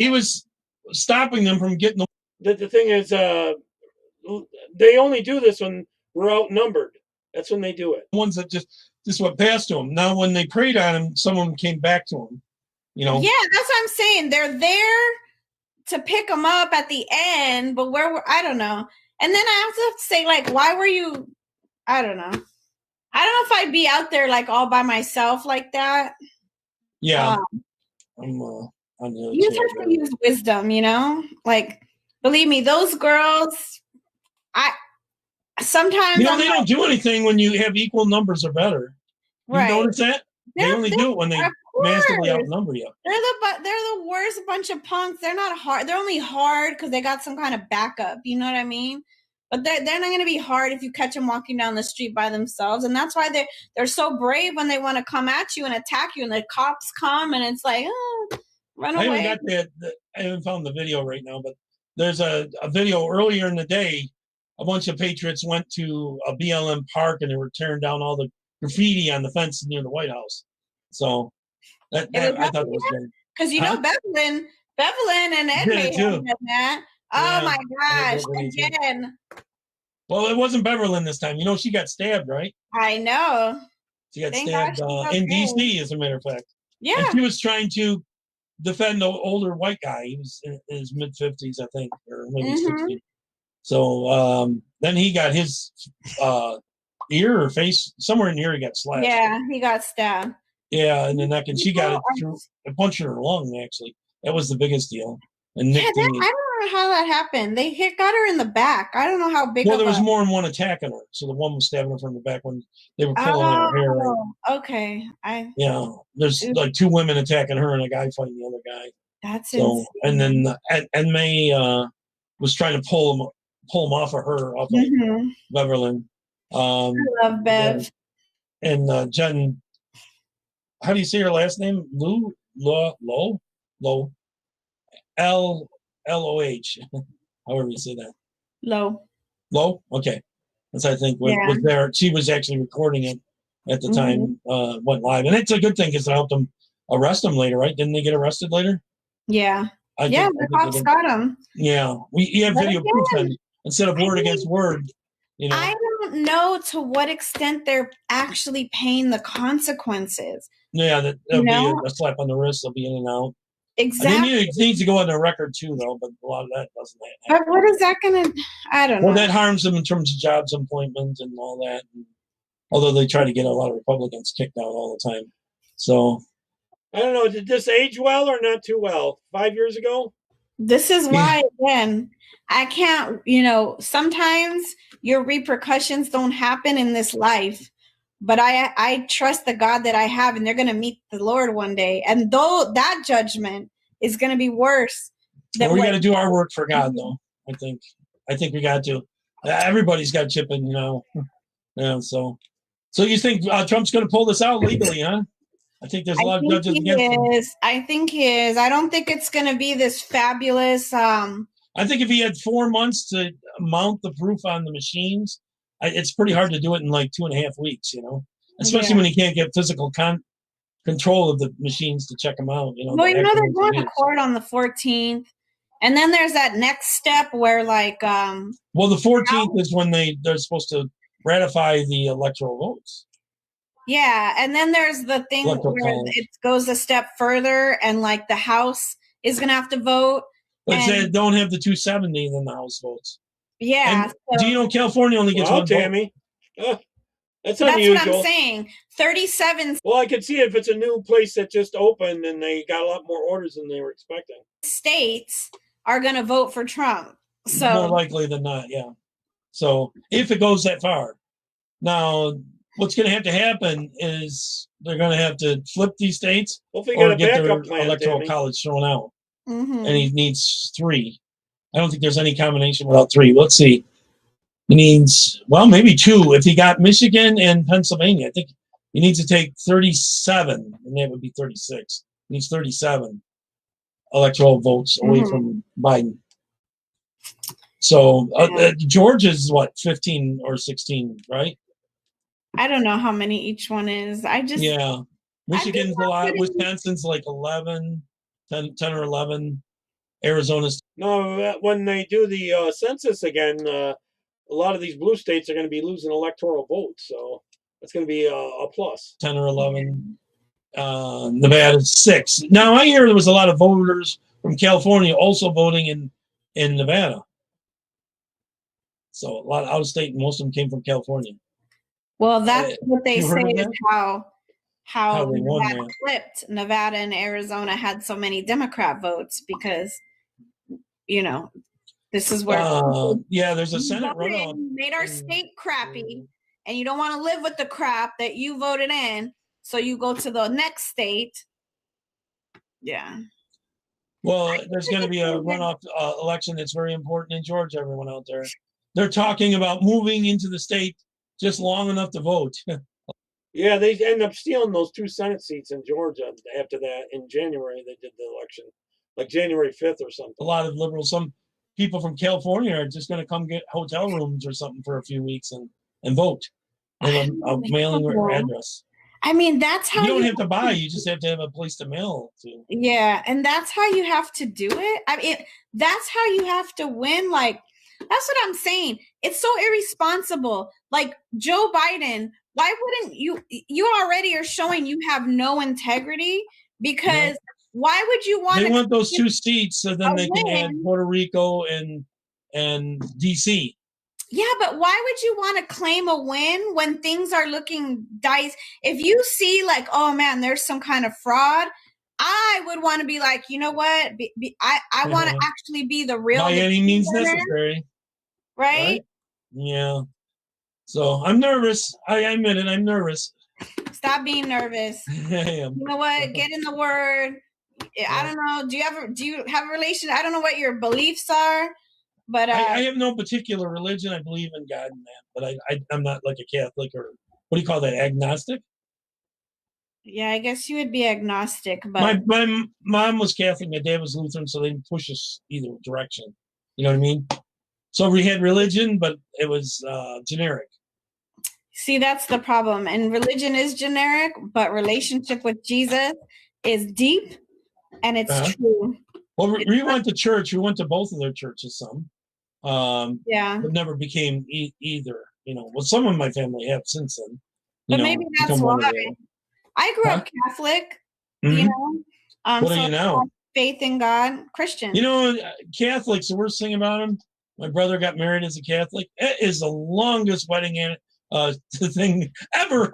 was stopping them from getting the thing is, they only do this when we're outnumbered. That's when they do it. Ones that just went past to him. Now, when they prayed on him, someone came back to him. Yeah, that's what I'm saying. They're there to pick them up at the end, but I don't know. And then I have to say, why were you? I don't know. I don't know if I'd be out there all by myself like that. Yeah, I'm on the other you just have to use wisdom, believe me, those girls. Sometimes they don't do anything when you have equal numbers or better. You notice that? They only do it when they massively outnumber you. They're the worst bunch of punks. They're not hard. They're only hard because they got some kind of backup. You know what I mean? But they're not going to be hard if you catch them walking down the street by themselves. And that's why they're so brave when they want to come at you and attack you. And the cops come and it's like, oh, run away. I haven't found the video right now, but there's a video earlier in the day. A bunch of patriots went to a BLM park and they were tearing down all the graffiti on the fence near the White House. So I thought it was good. Because Bevelin and Ed may have done that. Oh my gosh! Again. Well, it wasn't Beverlyn this time. She got stabbed, right? I know. She got stabbed in D.C., as a matter of fact. Yeah. And she was trying to defend the older white guy. He was in his mid-50s, I think, or maybe 60. So then he got his ear or face, somewhere in the ear, he got slashed. Yeah, he got stabbed. Yeah, in the neck, and she got it through a punch in her lung, actually. That was the biggest deal. And I don't know how that happened. They got her in the back. I don't know how big. Well, there was more than one attacking her. So the one was stabbing her from the back when they were pulling her hair. Okay. There's like two women attacking her and a guy fighting the other guy. That's insane. And then and May was trying to pull him off of her, off of Beverlyn. I love Bev. And Jen, how do you say her last name? Loh. L-O-H, however you say that. Low? Okay. That's, I think, was there. She was actually recording it at the time, went live. And it's a good thing because it helped them arrest them later, right? Didn't they get arrested later? Yeah. The cops got them. Yeah. You have video proof then, instead of word against word. I don't know to what extent they're actually paying the consequences. Yeah, that'll be a slap on the wrist. They'll be in and out. Exactly. It needs to go on their record too, though. But a lot of that doesn't But happen. what is that going to? I don't know. Well, that harms them in terms of jobs, employment, and all that. Although they try to get a lot of Republicans kicked out all the time. So I don't know. Did this age well or not too well? 5 years ago. This is why, again, I can't. Sometimes your repercussions don't happen in this life. But I trust the God that I have, and they're going to meet the Lord one day. And though that judgment is going to be worse. We got to do our work for God, though. I think we got to. Everybody's got to chip in, So you think Trump's going to pull this out legally, huh? I think there's a lot of judges against him. I think he is. I don't think it's going to be this fabulous. I think if he had 4 months to mount the proof on the machines, it's pretty hard to do it in like 2.5 weeks, especially when you can't get physical control of the machines to check them out. Well, they're going to court on the 14th. And then there's that next step where the 14th is when they're supposed to ratify the electoral votes. Yeah. And then there's the thing where it goes a step further and the House is going to have to vote. But they don't have the 270, then the House votes. Yeah. Do California only gets one Tammy. That's unusual. That's what I'm saying. 37. Well, I could see it if it's a new place that just opened and they got a lot more orders than they were expecting. States are going to vote for Trump. So more likely than not, yeah. So if it goes that far. Now, what's going to have to happen is they're going to have to flip these states or get their electoral college thrown out. And he needs 3. I don't think there's any combination without 3. Let's see. He needs, maybe 2. If he got Michigan and Pennsylvania, I think he needs to take 37, and that would be 36. He needs 37 electoral votes away from Biden. So Georgia's 15 or 16, right? I don't know how many each one is. Michigan's a lot. Wisconsin's like 11, 10 or 11. Arizona's. No, when they do the census again, a lot of these blue states are going to be losing electoral votes. So that's going to be a plus. 10 or 11. Nevada's 6. Now, I hear there was a lot of voters from California also voting in Nevada. So a lot of out of state, most of them came from California. Well, that's what they say is how Nevada flipped. Nevada and Arizona had so many Democrat votes because, this is where there's a Senate runoff. Made our state crappy, and you don't want to live with the crap that you voted in. So you go to the next state. Yeah. Well, there's going to be a runoff election that's very important in Georgia, everyone out there. They're talking about moving into the state just long enough to vote. Yeah, they end up stealing those 2 Senate seats in Georgia after that. In January, they did the election, like January 5th or something. A lot of liberals, some people from California are just going to come get hotel rooms or something for a few weeks and vote. And a mailing or address. I mean, that's how you don't have to buy. You just have to have a place to mail to. Yeah, and that's how you have to do it. I mean, that's how you have to win. Like, that's what I'm saying. It's so irresponsible. Like Joe Biden, why wouldn't you? You already are showing you have no integrity because why would you want? They want those 2 seats so then they can add Puerto Rico and DC. Yeah, but why would you want to claim a win when things are looking dicey? If you see like, oh man, there's some kind of fraud, I would want to be like, you know what? I want to actually be the real. By any means necessary. Right? Yeah. So I'm nervous. I admit it. I'm nervous. Stop being nervous. I am. You know what? Get in the Word. I don't know. Do you have a relation? I don't know what your beliefs are. But I have no particular religion. I believe in God and that, but I'm not like a Catholic or what do you call that? Agnostic? Yeah, I guess you would be agnostic. But my mom was Catholic, my dad was Lutheran, so they didn't push us either direction. You know what I mean? So we had religion, but it was generic. See, that's the problem. And religion is generic, but relationship with Jesus is deep, and it's true. Well, we went to church. We went to both of their churches. Some. But never became either. You know, well, some of my family have since then. But maybe that's why. I grew up Catholic. Mm-hmm. You know. What are you now? Faith in God, Christian. You know, Catholics. The worst thing about them. My brother got married as a Catholic. It is the longest wedding thing ever.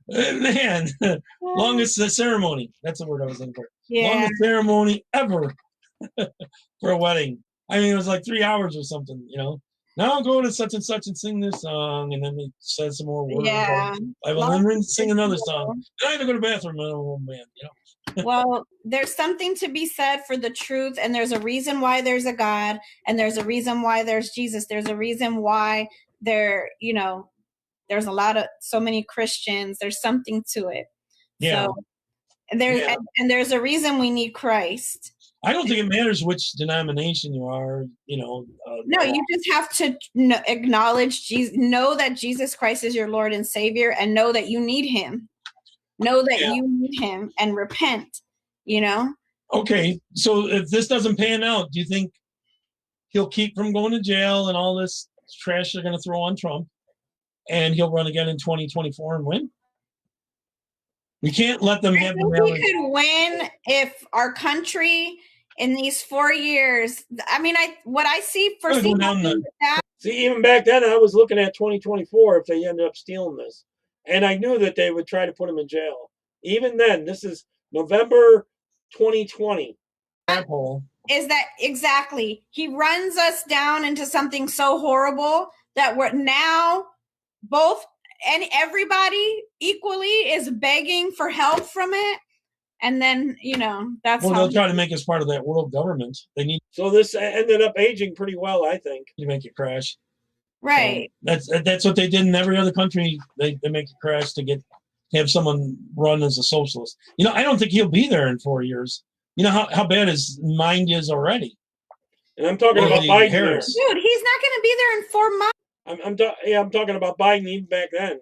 Man, longest ceremony. That's the word I was looking for. Yeah. Longest ceremony ever for a wedding. I mean, it was like 3 hours or something, you know. Now I'll go to such and such and sing this song, and then they said some more words. Yeah. And then sing another song. Then I had to go to the bathroom. Oh, man, you know. Well, there's something to be said for the truth, and there's a reason why there's a God, and there's a reason why there's Jesus. There's a reason why there's so many Christians. There's something to it. Yeah. So, and there's a reason we need Christ. I don't think it matters which denomination you are, you know. No, you just have to acknowledge Jesus, know that Jesus Christ is your Lord and Savior, and know that you need him. Know that you need him and repent, you know? Okay, so if this doesn't pan out, do you think he'll keep from going to jail and all this trash they're going to throw on Trump, and he'll run again in 2024 and win? We can't let them have the we could win if our country in these 4 years. I mean, what I see for see, even back then, I was looking at 2024 if they ended up stealing this, and I knew that they would try to put him in jail. Even then, this is November 2020. Is that exactly? He runs us down into something so horrible that we're now both. And everybody equally is begging for help from it. And then, you know, that's how they'll try to make us part of that world government. They need. So this ended up aging pretty well, I think. You make it crash. Right. So that's what they did in every other country. They make it crash to have someone run as a socialist. You know, I don't think he'll be there in 4 years. You know how bad his mind is already. And I'm talking about Biden. Dude, he's not going to be there in 4 months. I'm talking about Biden even back then.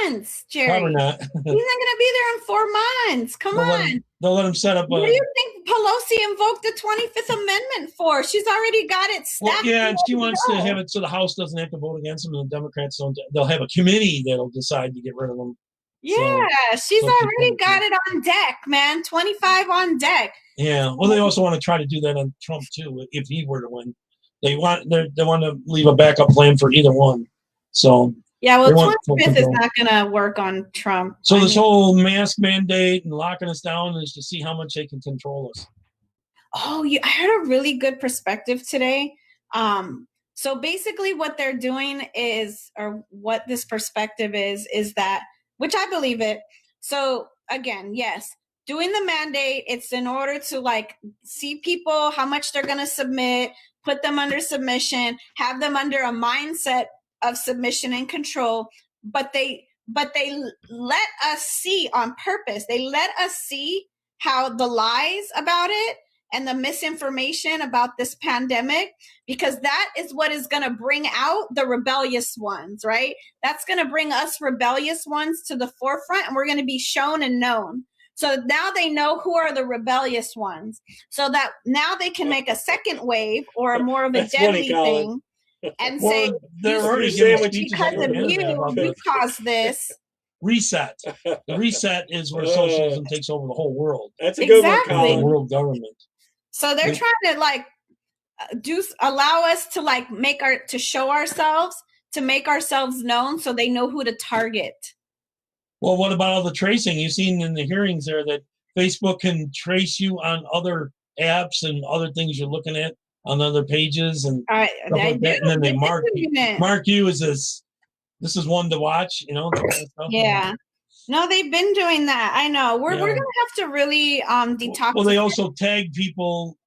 Months, Jerry. Probably not. He's not going to be there in 4 months. Come on. They'll let him set up. What do you think Pelosi invoked the 25th Amendment for? She's already got it stacked. Well, yeah, and she wants to have it so the House doesn't have to vote against him, and the Democrats don't. They'll have a committee that'll decide to get rid of them. Yeah, she's already got it on deck, man. 25 on deck. Yeah. Well, they also want to try to do that on Trump too, if he were to win. They want to leave a backup plan for either one. So yeah, well, 25th is not going to work on Trump. So this whole mask mandate and locking us down is to see how much they can control us. Oh, I heard a really good perspective today. So basically, what they're doing is, or what this perspective is that, which I believe it. So again, yes, doing the mandate, it's in order to like see people, how much they're going to submit, put them under submission, have them under a mindset of submission and control. But they let us see on purpose. They let us see how the lies about it and the misinformation about this pandemic, because that is what is going to bring out the rebellious ones, right? That's going to bring us rebellious ones to the forefront, and we're going to be shown and known. So now they know who are the rebellious ones, so that now they can make a second wave or a more of a deadly thing and say, they're already because of you caused this. Reset. The reset is where socialism takes over the whole world. That's a good one, Colin. The world government. So they're trying to like allow us to like to show ourselves, to make ourselves known, so they know who to target. Well, what about all the tracing? You've seen in the hearings there that Facebook can trace you on other apps and other things you're looking at on other pages and stuff like that. And then they mark you as this is one to watch, you know, that kind of stuff. Yeah. No, they've been doing that. I know. We're gonna have to really detox. Well, they also tag people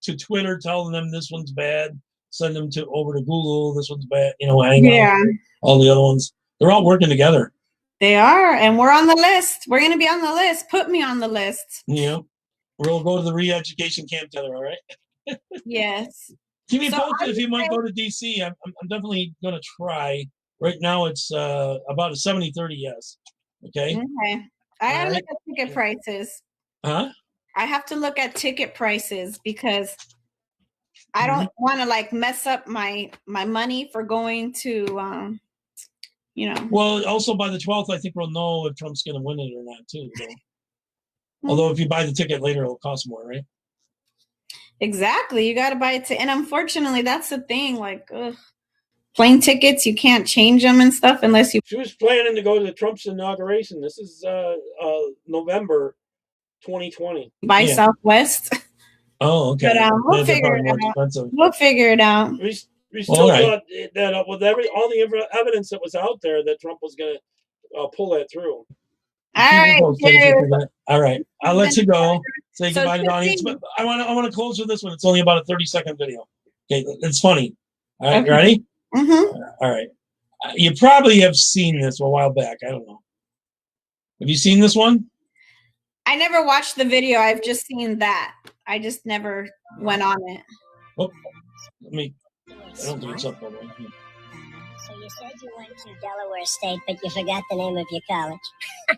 to Twitter, telling them this one's bad. Send them over to Google. This one's bad. You know, Hangout. All the other ones. They're all working together. They are, and we're on the list. We're going to be on the list. Put me on the list. Yeah. We'll go to the re-education camp together, all right? Yes. Keep me posted if you might go to D.C. I'm definitely going to try. Right now, it's about a 70-30 yes. Okay? Okay. I have to look at ticket prices. Huh? I have to look at ticket prices because I don't want to, like, mess up my money for going to... you know. Well, also by the 12th, I think we'll know if Trump's going to win it or not, too. So. Although if you buy the ticket later, it'll cost more, right? Exactly. You got to buy it. And unfortunately, that's the thing. Like, plane tickets, you can't change them and stuff unless you... She was planning to go to Trump's inauguration. This is November 2020. By Southwest. Oh, okay. But we'll figure it out. Expensive. We'll figure it out. We still thought that with all the evidence that was out there that Trump was going to pull that through. All right. I'll let you go. Say goodbye to the audience. But I want to close with this one. It's only about a 30-second video. Okay, it's funny. All right, ready? Mm-hmm. All right. You probably have seen this a while back. I don't know. Have you seen this one? I never watched the video. I've just seen that. I just never went on it. Oh, I don't think it's up that way. So you said you went to Delaware State, but you forgot the name of your college.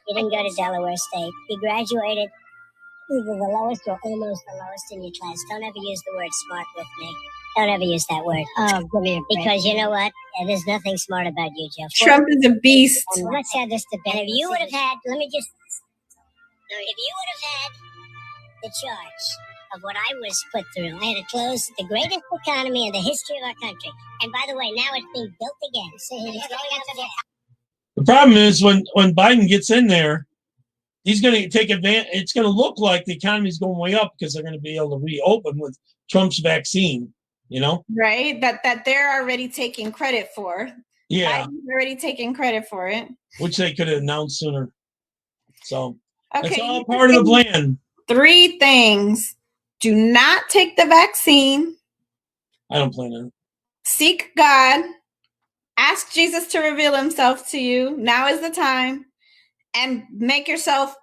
You didn't go to Delaware State. You graduated either the lowest or almost the lowest in your class. Don't ever use the word smart with me. Don't ever use that word. Oh, give me a break. Because you know what? There's nothing smart about you, Jeff. Trump is a beast. Let's have this debate. And if you would have had, if you would have had the charge of what I was put through, I had to close the greatest economy in the history of our country. And by the way, now it's being built again. So the problem is when Biden gets in there, he's going to take advantage. It's going to look like the economy is going way up because they're going to be able to reopen with Trump's vaccine, you know? Right. That they're already taking credit for. Yeah. Biden's already taking credit for it. Which they could have announced sooner. So it's all part of the plan. 3 things. Do not take the vaccine. I don't plan on it. Seek God. Ask Jesus to reveal himself to you. Now is the time. And make yourself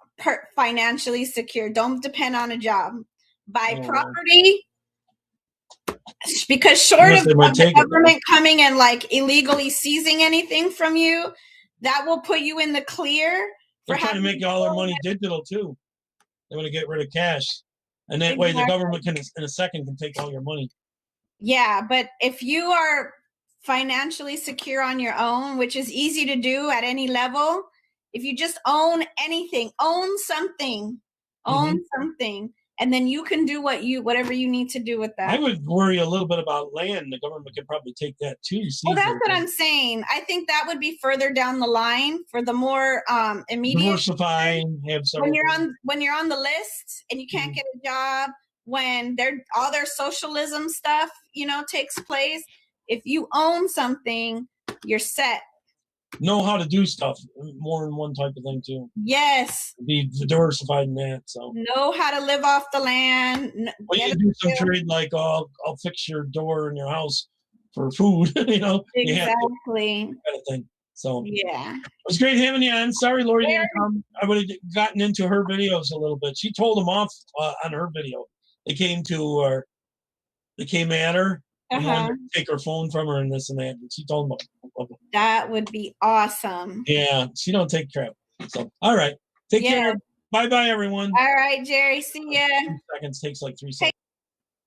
financially secure. Don't depend on a job. Buy property. Because short of the government coming and like illegally seizing anything from you, that will put you in the clear. They're trying to make all their money digital too. They want to get rid of cash. And that way the government can, in a second, can take all your money. Yeah, but if you are financially secure on your own, which is easy to do at any level, if you just own anything, own something, and then you can do whatever you need to do with that. I would worry a little bit about land. The government could probably take that too. Well, that's what I'm saying. I think that would be further down the line for the more immediate. Diversifying, when you're on the list and you can't get a job, when all their socialism stuff, takes place. If you own something, you're set. know how to do stuff more than one type of thing too. Yes. Be diversified in that. So know how to live off the land. Well, you can do some trade like I'll fix your door in your house for food. You know, exactly. Kind of thing. So yeah, it was great having you on. Sorry, Lori didn't come. I would have gotten into her videos a little bit. She told them off on her video. They came at her. And wanted to take her phone from her and this and that. And she told them that would be awesome. Yeah, she don't take crap. So all right, take care. Bye, everyone. All right, Jerry. See ya. 2 seconds takes like 3 seconds.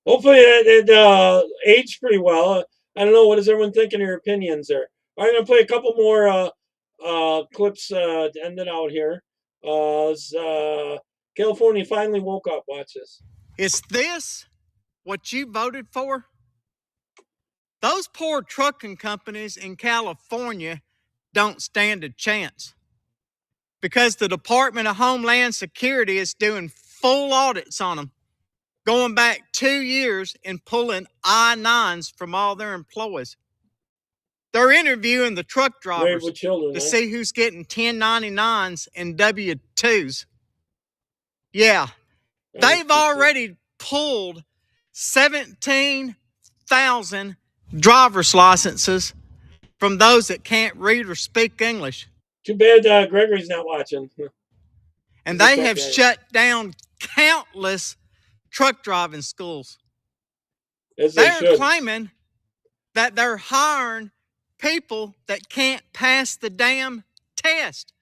Hopefully it aged pretty well. I don't know. What does everyone think in your opinions there? I'm going to play a couple more clips to end it out here. California finally woke up. Watch this. Is this what you voted for? Those poor trucking companies in California don't stand a chance because the Department of Homeland Security is doing full audits on them, going back 2 years and pulling I-9s from all their employees. They're interviewing the truck drivers to see who's getting 1099s and W-2s. Yeah, they've already pulled 17,000 driver's licenses from those that can't read or speak English. Too bad Gregory's not watching. And they have shut down countless truck driving schools. They're claiming that they're hiring people that can't pass the damn test.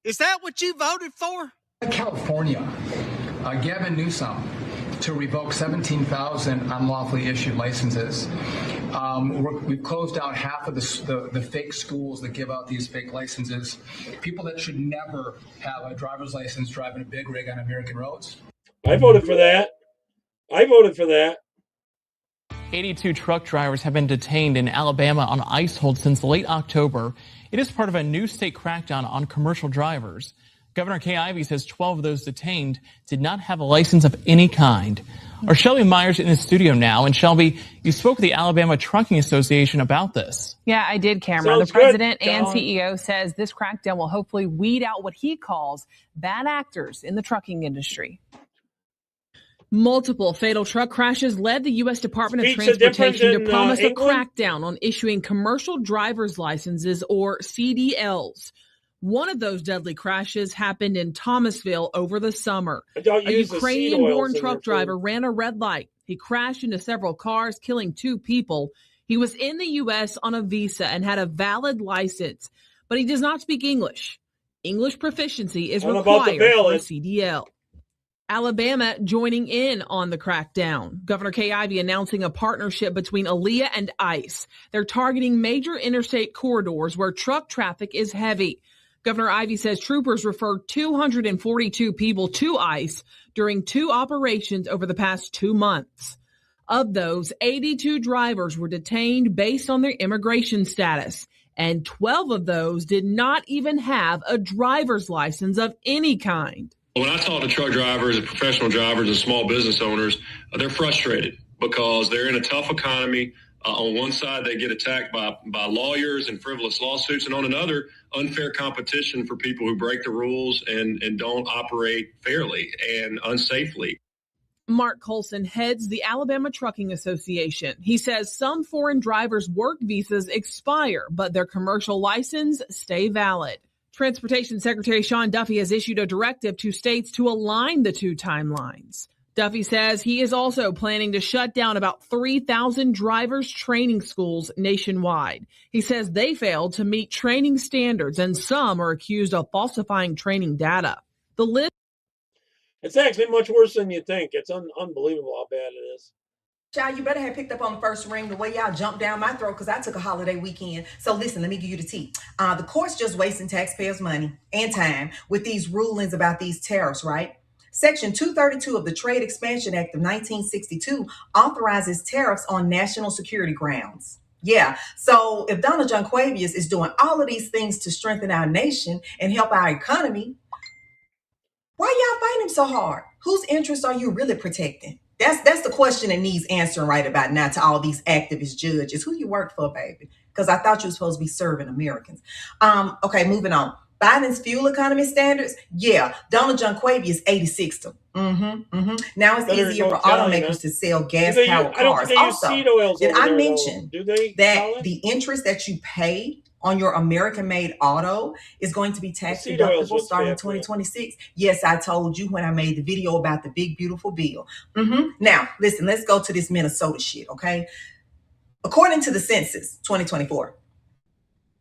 Is that what you voted for? California, Gavin Newsom to revoke 17,000 unlawfully issued licenses. We've closed out half of the fake schools that give out these fake licenses. People that should never have a driver's license driving a big rig on American roads. I voted for that. 82 truck drivers have been detained in Alabama on ICE hold since late October. It is part of a new state crackdown on commercial drivers. Governor Kay Ivey says 12 of those detained did not have a license of any kind. Our Shelby Myers in the studio now. And Shelby, you spoke with the Alabama Trucking Association about this. Yeah, I did, Cameron. The president and CEO says this crackdown will hopefully weed out what he calls bad actors in the trucking industry. Multiple fatal truck crashes led the U.S. Department of Transportation to promise a crackdown on issuing commercial driver's licenses, or CDLs. One of those deadly crashes happened in Thomasville over the summer. A Ukrainian-born truck driver ran a red light. He crashed into several cars, killing 2 people. He was in the U.S. on a visa and had a valid license, but he does not speak English. English proficiency is required for a CDL. Alabama joining in on the crackdown. Governor Kay Ivey announcing a partnership between ALEA and ICE. They're targeting major interstate corridors where truck traffic is heavy. Governor Ivey says troopers referred 242 people to ICE during 2 operations over the past 2 months. Of those, 82 drivers were detained based on their immigration status, and 12 of those did not even have a driver's license of any kind. When I talk to truck drivers and professional drivers and small business owners, they're frustrated because they're in a tough economy. On one side, they get attacked by lawyers and frivolous lawsuits, and on another, unfair competition for people who break the rules and don't operate fairly and unsafely. Mark Colson heads the Alabama Trucking Association. He says some foreign drivers' work visas expire, but their commercial license stay valid. Transportation Secretary Sean Duffy has issued a directive to states to align the 2 timelines. Duffy says he is also planning to shut down about 3,000 drivers' training schools nationwide. He says they failed to meet training standards, and some are accused of falsifying training data. The list. It's actually much worse than you think. It's unbelievable how bad it is. Child, you better have picked up on the first ring the way y'all jumped down my throat because I took a holiday weekend. So listen, let me give you the tea. The court's just wasting taxpayers' money and time with these rulings about these tariffs, right? Section 232 of the Trade Expansion Act of 1962 authorizes tariffs on national security grounds. Yeah, so if Donald John Quavius is doing all of these things to strengthen our nation and help our economy, why y'all fighting him so hard? Whose interests are you really protecting? That's the question that needs answering right about now to all these activist judges. Who you work for, baby? Because I thought you were supposed to be serving Americans. Okay, moving on. Biden's fuel economy standards. Yeah, Donald Junquavius 86 them. Now it's easier for automakers to sell gas-powered cars. Also, did I mention that the interest that you pay on your American-made auto is going to be tax deductible starting in 2026? Yes, I told you when I made the video about the big, beautiful bill. Now, listen, let's go to this Minnesota shit, okay? According to the census, 2024,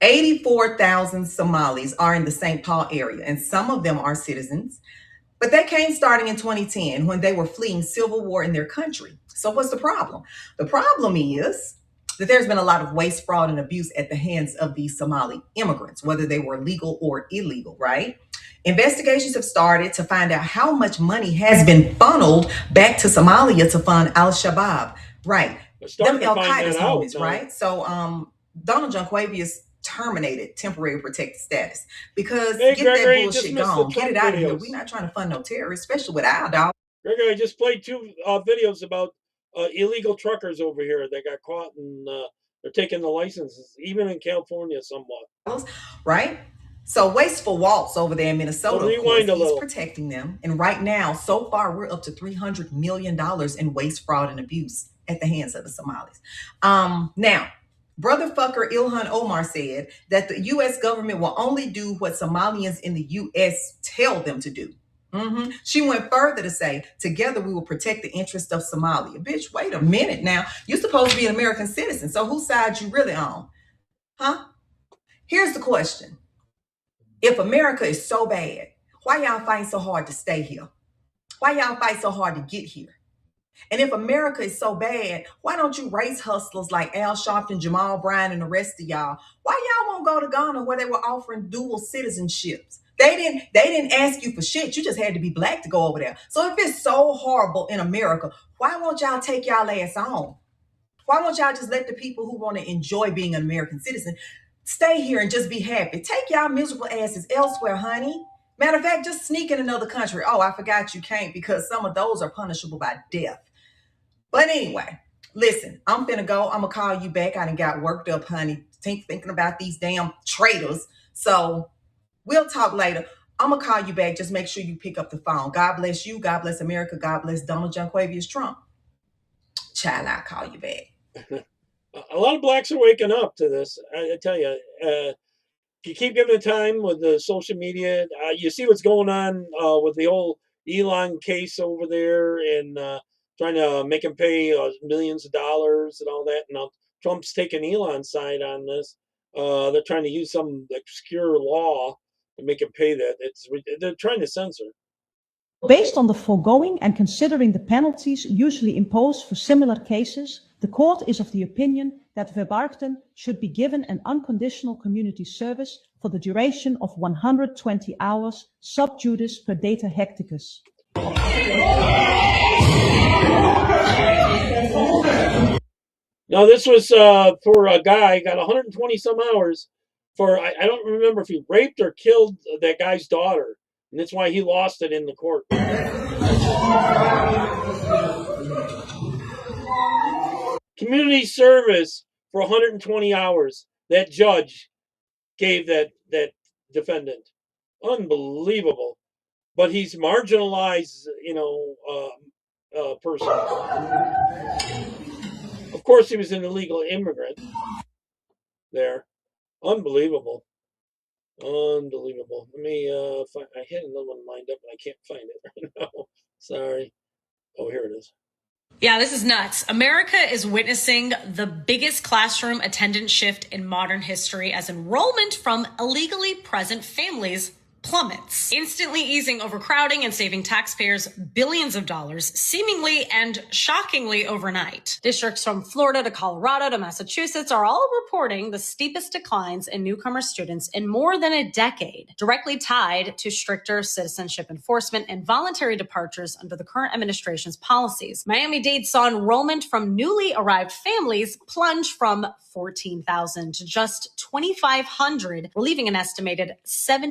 84,000 Somalis are in the St. Paul area, and some of them are citizens, but they came starting in 2010 when they were fleeing civil war in their country. So what's the problem? The problem is that there's been a lot of waste, fraud, and abuse at the hands of these Somali immigrants, whether they were legal or illegal, right? Investigations have started to find out how much money has been funneled back to Somalia to fund al-Shabaab, right? Them Al-Qaeda's homies, right? So Donald Junquavius terminated temporary protected status because get that bullshit gone, get it out of here. We're not trying to fund no terrorists, especially with our dog. Gregory, I just played 2 videos about illegal truckers over here that got caught and they're taking the licenses, even in California somewhat. Right? So Wasteful Waltz over there in Minnesota, of course, he's protecting them. And right now, so far, we're up to $300 million in waste, fraud, and abuse at the hands of the Somalis. Now, brother fucker Ilhan Omar said that the U.S. government will only do what Somalians in the U.S. tell them to do. She went further to say, together we will protect the interest of Somalia. Bitch, wait a minute now. You're supposed to be an American citizen. So whose side you really on? Huh? Here's the question. If America is so bad, why y'all fight so hard to stay here? Why y'all fight so hard to get here? And if America is so bad, why don't you race hustlers like Al Sharpton, Jamal Bryant, and the rest of y'all? Why y'all won't go to Ghana where they were offering dual citizenships? They didn't ask you for shit. You just had to be black to go over there. So if it's so horrible in America, why won't y'all take y'all ass on? Why won't y'all just let the people who want to enjoy being an American citizen stay here and just be happy? Take y'all miserable asses elsewhere, honey. Matter of fact, just sneak in another country. Oh, I forgot you can't because some of those are punishable by death. But anyway, listen, I'm finna go. I'm gonna call you back. I done got worked up, honey, thinking about these damn traitors. So we'll talk later. I'm gonna call you back. Just make sure you pick up the phone. God bless you. God bless America. God bless Donald Junquavius Trump. Child, I'll call you back. A lot of blacks are waking up to this. I tell you, if you keep giving it time with the social media, you see what's going on with the whole Elon case over there and trying to make him pay millions of dollars and all that. Now Trump's taking Elon's side on this. They're trying to use some obscure law to make him pay that. They're trying to censor. Based on the foregoing and considering the penalties usually imposed for similar cases, the court is of the opinion that Verbarkten should be given an unconditional community service for the duration of 120 hours sub judice per data hecticus. Now, this was for a guy, got 120 some hours for, I don't remember if he raped or killed that guy's daughter. And that's why he lost it in the court. Community service for 120 hours. That judge gave that defendant. Unbelievable. But he's marginalized, person. Of course, he was an illegal immigrant there. Unbelievable. Unbelievable. Let me find. I had another one lined up, and I can't find it right now. Sorry. Oh, here it is. Yeah, this is nuts. America is witnessing the biggest classroom attendance shift in modern history as enrollment from illegally present families plummets, instantly easing overcrowding and saving taxpayers billions of dollars, seemingly and shockingly overnight. Districts from Florida to Colorado to Massachusetts are all reporting the steepest declines in newcomer students in more than a decade, directly tied to stricter citizenship enforcement and voluntary departures under the current administration's policies. Miami-Dade saw enrollment from newly arrived families plunge from 14,000 to just 2,500, relieving an estimated 7.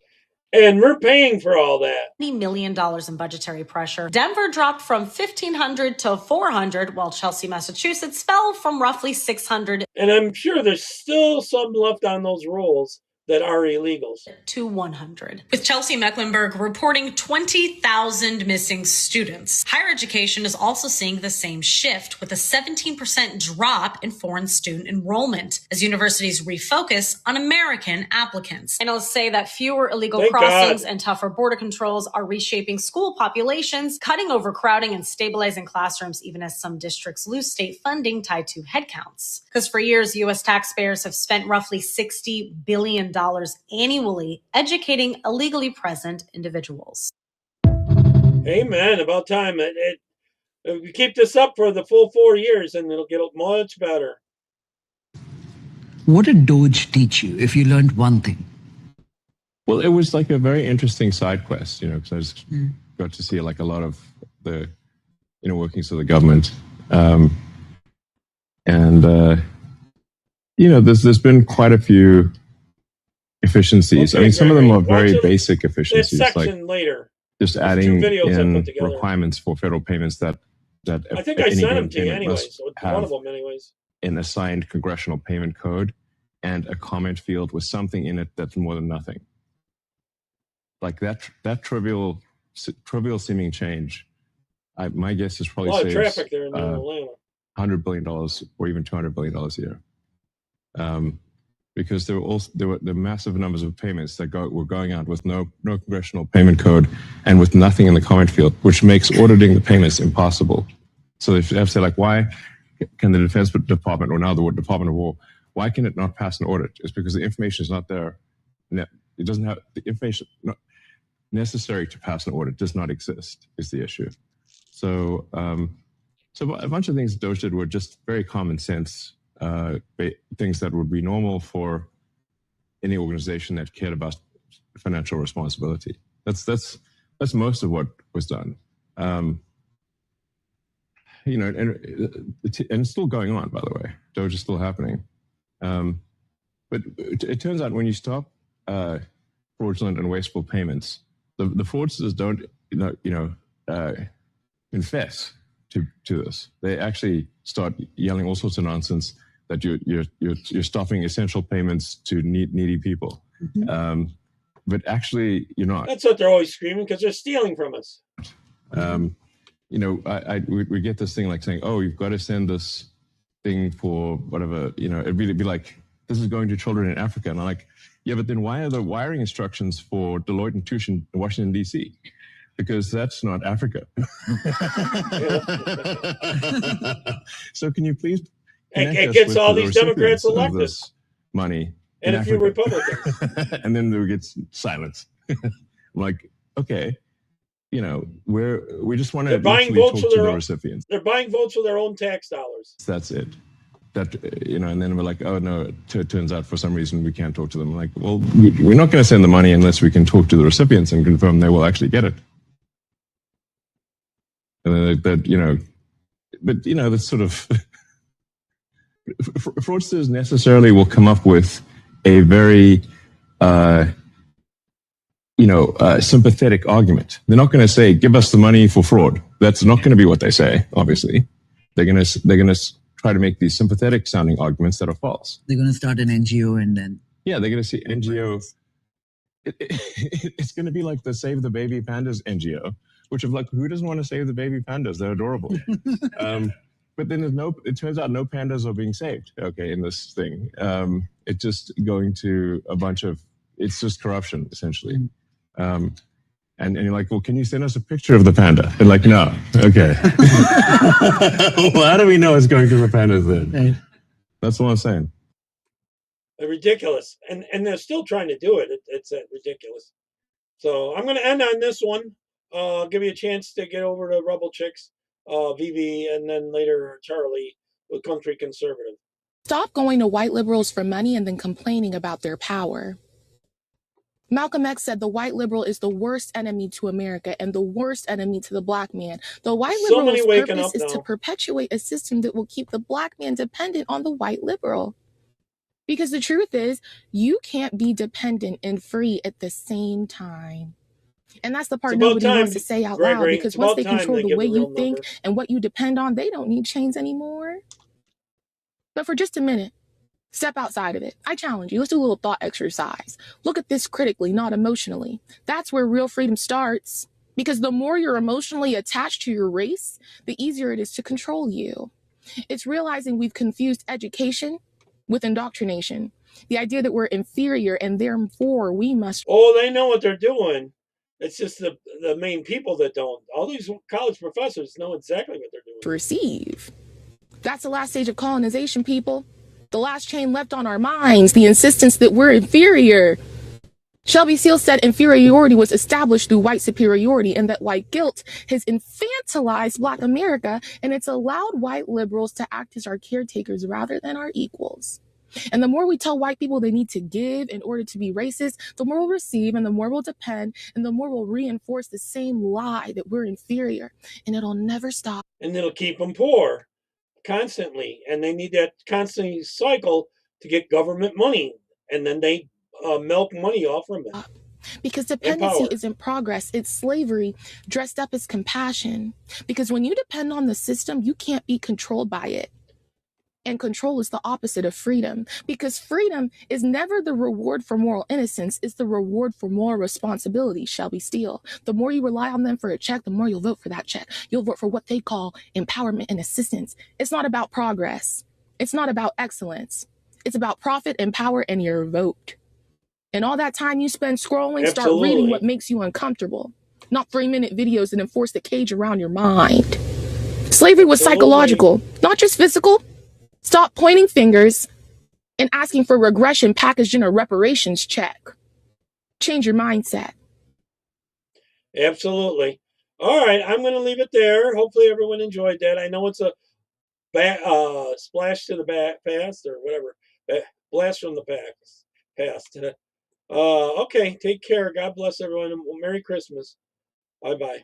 And we're paying for all that. $20 million in budgetary pressure. Denver dropped from 1,500 to 400, while Chelsea, Massachusetts fell from roughly 600. And I'm sure there's still some left on those rolls that are illegals. To 100. With Chelsea Mecklenburg reporting 20,000 missing students. Higher education is also seeing the same shift, with a 17% drop in foreign student enrollment as universities refocus on American applicants. Analysts say that fewer illegal crossings and tougher border controls are reshaping school populations, cutting overcrowding and stabilizing classrooms, even as some districts lose state funding tied to headcounts. Because for years, U.S. taxpayers have spent roughly $60 billion annually educating illegally present individuals. Amen. About time. We keep this up for the full 4 years and it'll get much better. What did Doge teach you if you learned one thing? Well, it was like a very interesting side quest, because I just got to see like a lot of the workings of the government. There's been quite a few efficiencies. Okay, some of them are very basic efficiencies, like later. Just adding in requirements for federal payments that I think I sent them to you anyway, so it's one of them anyways. An assigned congressional payment code and a comment field with something in it that's more than nothing. Like that trivial seeming change, my guess is probably a lot of saves traffic there in Atlanta. $100 billion or even $200 billion a year. Because there were the massive numbers of payments that were going out with no congressional payment code and with nothing in the comment field, which makes auditing the payments impossible. So they have to say, like, why can the Defense Department, or now the Department of War, why can it not pass an audit? It's because the information is not there. It doesn't have the information necessary to pass an audit does not exist, is the issue. So a bunch of things Doge did were just very common sense things that would be normal for any organization that cared about financial responsibility. That's most of what was done. And it's still going on, by the way. Doge is still happening. But it turns out when you stop fraudulent and wasteful payments, the fraudsters don't confess to this. They actually start yelling all sorts of nonsense that you're stopping essential payments to needy people. Mm-hmm. But actually, you're not. That's what they're always screaming, because they're stealing from us. We get this thing like saying, "Oh, you've got to send this thing for whatever." It'd be like, "This is going to children in Africa," and I'm like, "Yeah, but then why are the wiring instructions for Deloitte and Touche in Washington D.C.? Because that's not Africa." So can you please? It gets all these Democrats elected. This money. And a few Republicans. And then there gets silence. I'm like, okay, we just want to buying votes for the recipients. They're buying votes for their own tax dollars. That's it. And then we're like, oh no, it turns out for some reason we can't talk to them. I'm like, well, we're not going to send the money unless we can talk to the recipients and confirm they will actually get it. And that's sort of fraudsters necessarily will come up with a very sympathetic argument. They're not going to say, "Give us the money for fraud." That's not going to be what they say. Obviously, they're going to try to make these sympathetic sounding arguments that are false. They're going to start an NGO and then they're going to see NGO. It's going to be like the Save the Baby Pandas NGO, which is like, who doesn't want to save the baby pandas? They're adorable. But then it turns out no pandas are being saved, in this thing. It's just going to it's just corruption, essentially. And you're like, well, can you send us a picture of the panda? And like, no. Okay. Well, how do we know it's going to the pandas then? Right. That's what I'm saying. They're ridiculous. And they're still trying to do it. It's ridiculous. So I'm going to end on this one. I'll give you a chance to get over to Rebel Chicks. Vivi, and then later Charlie with Country Conservative. Stop going to white liberals for money and then complaining about their power. Malcolm X said the white liberal is the worst enemy to America and the worst enemy to the black man. The white liberal's purpose is to perpetuate a system that will keep the black man dependent on the white liberal. Because the truth is, you can't be dependent and free at the same time. And that's the part nobody wants to say out loud, because once they control the way you think and what you depend on, they don't need chains anymore. But for just a minute, step outside of it. I challenge you. Let's do a little thought exercise. Look at this critically, not emotionally. That's where real freedom starts. Because the more you're emotionally attached to your race, the easier it is to control you. It's realizing we've confused education with indoctrination. The idea that we're inferior and therefore we must... Oh, they know what they're doing. It's just the main people that don't. All these college professors know exactly what they're doing. Receive. That's the last stage of colonization, people. The last chain left on our minds, the insistence that we're inferior. Shelby Seal said inferiority was established through white superiority, and that white guilt has infantilized Black America, and it's allowed white liberals to act as our caretakers rather than our equals. And the more we tell white people they need to give in order to be racist, the more we'll receive, and the more we'll depend, and the more we'll reinforce the same lie that we're inferior, and it'll never stop. And it'll keep them poor constantly, and they need that constant cycle to get government money, and then they milk money off from it. Because dependency isn't progress, it's slavery dressed up as compassion. Because when you depend on the system, you can't be controlled by it. And control is the opposite of freedom. Because freedom is never the reward for moral innocence, it's the reward for moral responsibility, Shelby Steele. The more you rely on them for a check, the more you'll vote for that check. You'll vote for what they call empowerment and assistance. It's not about progress. It's not about excellence. It's about profit and power and your vote. And all that time you spend scrolling, start reading what makes you uncomfortable. Not 3-minute videos that enforce the cage around your mind. Slavery was psychological, not just physical. Stop pointing fingers and asking for regression packaged in a reparations check. Change your mindset. Absolutely. All right, I'm going to leave it there. Hopefully everyone enjoyed that. I know it's a splash to the past or whatever. Blast from the past. Okay, take care. God bless everyone. Merry Christmas. Bye-bye.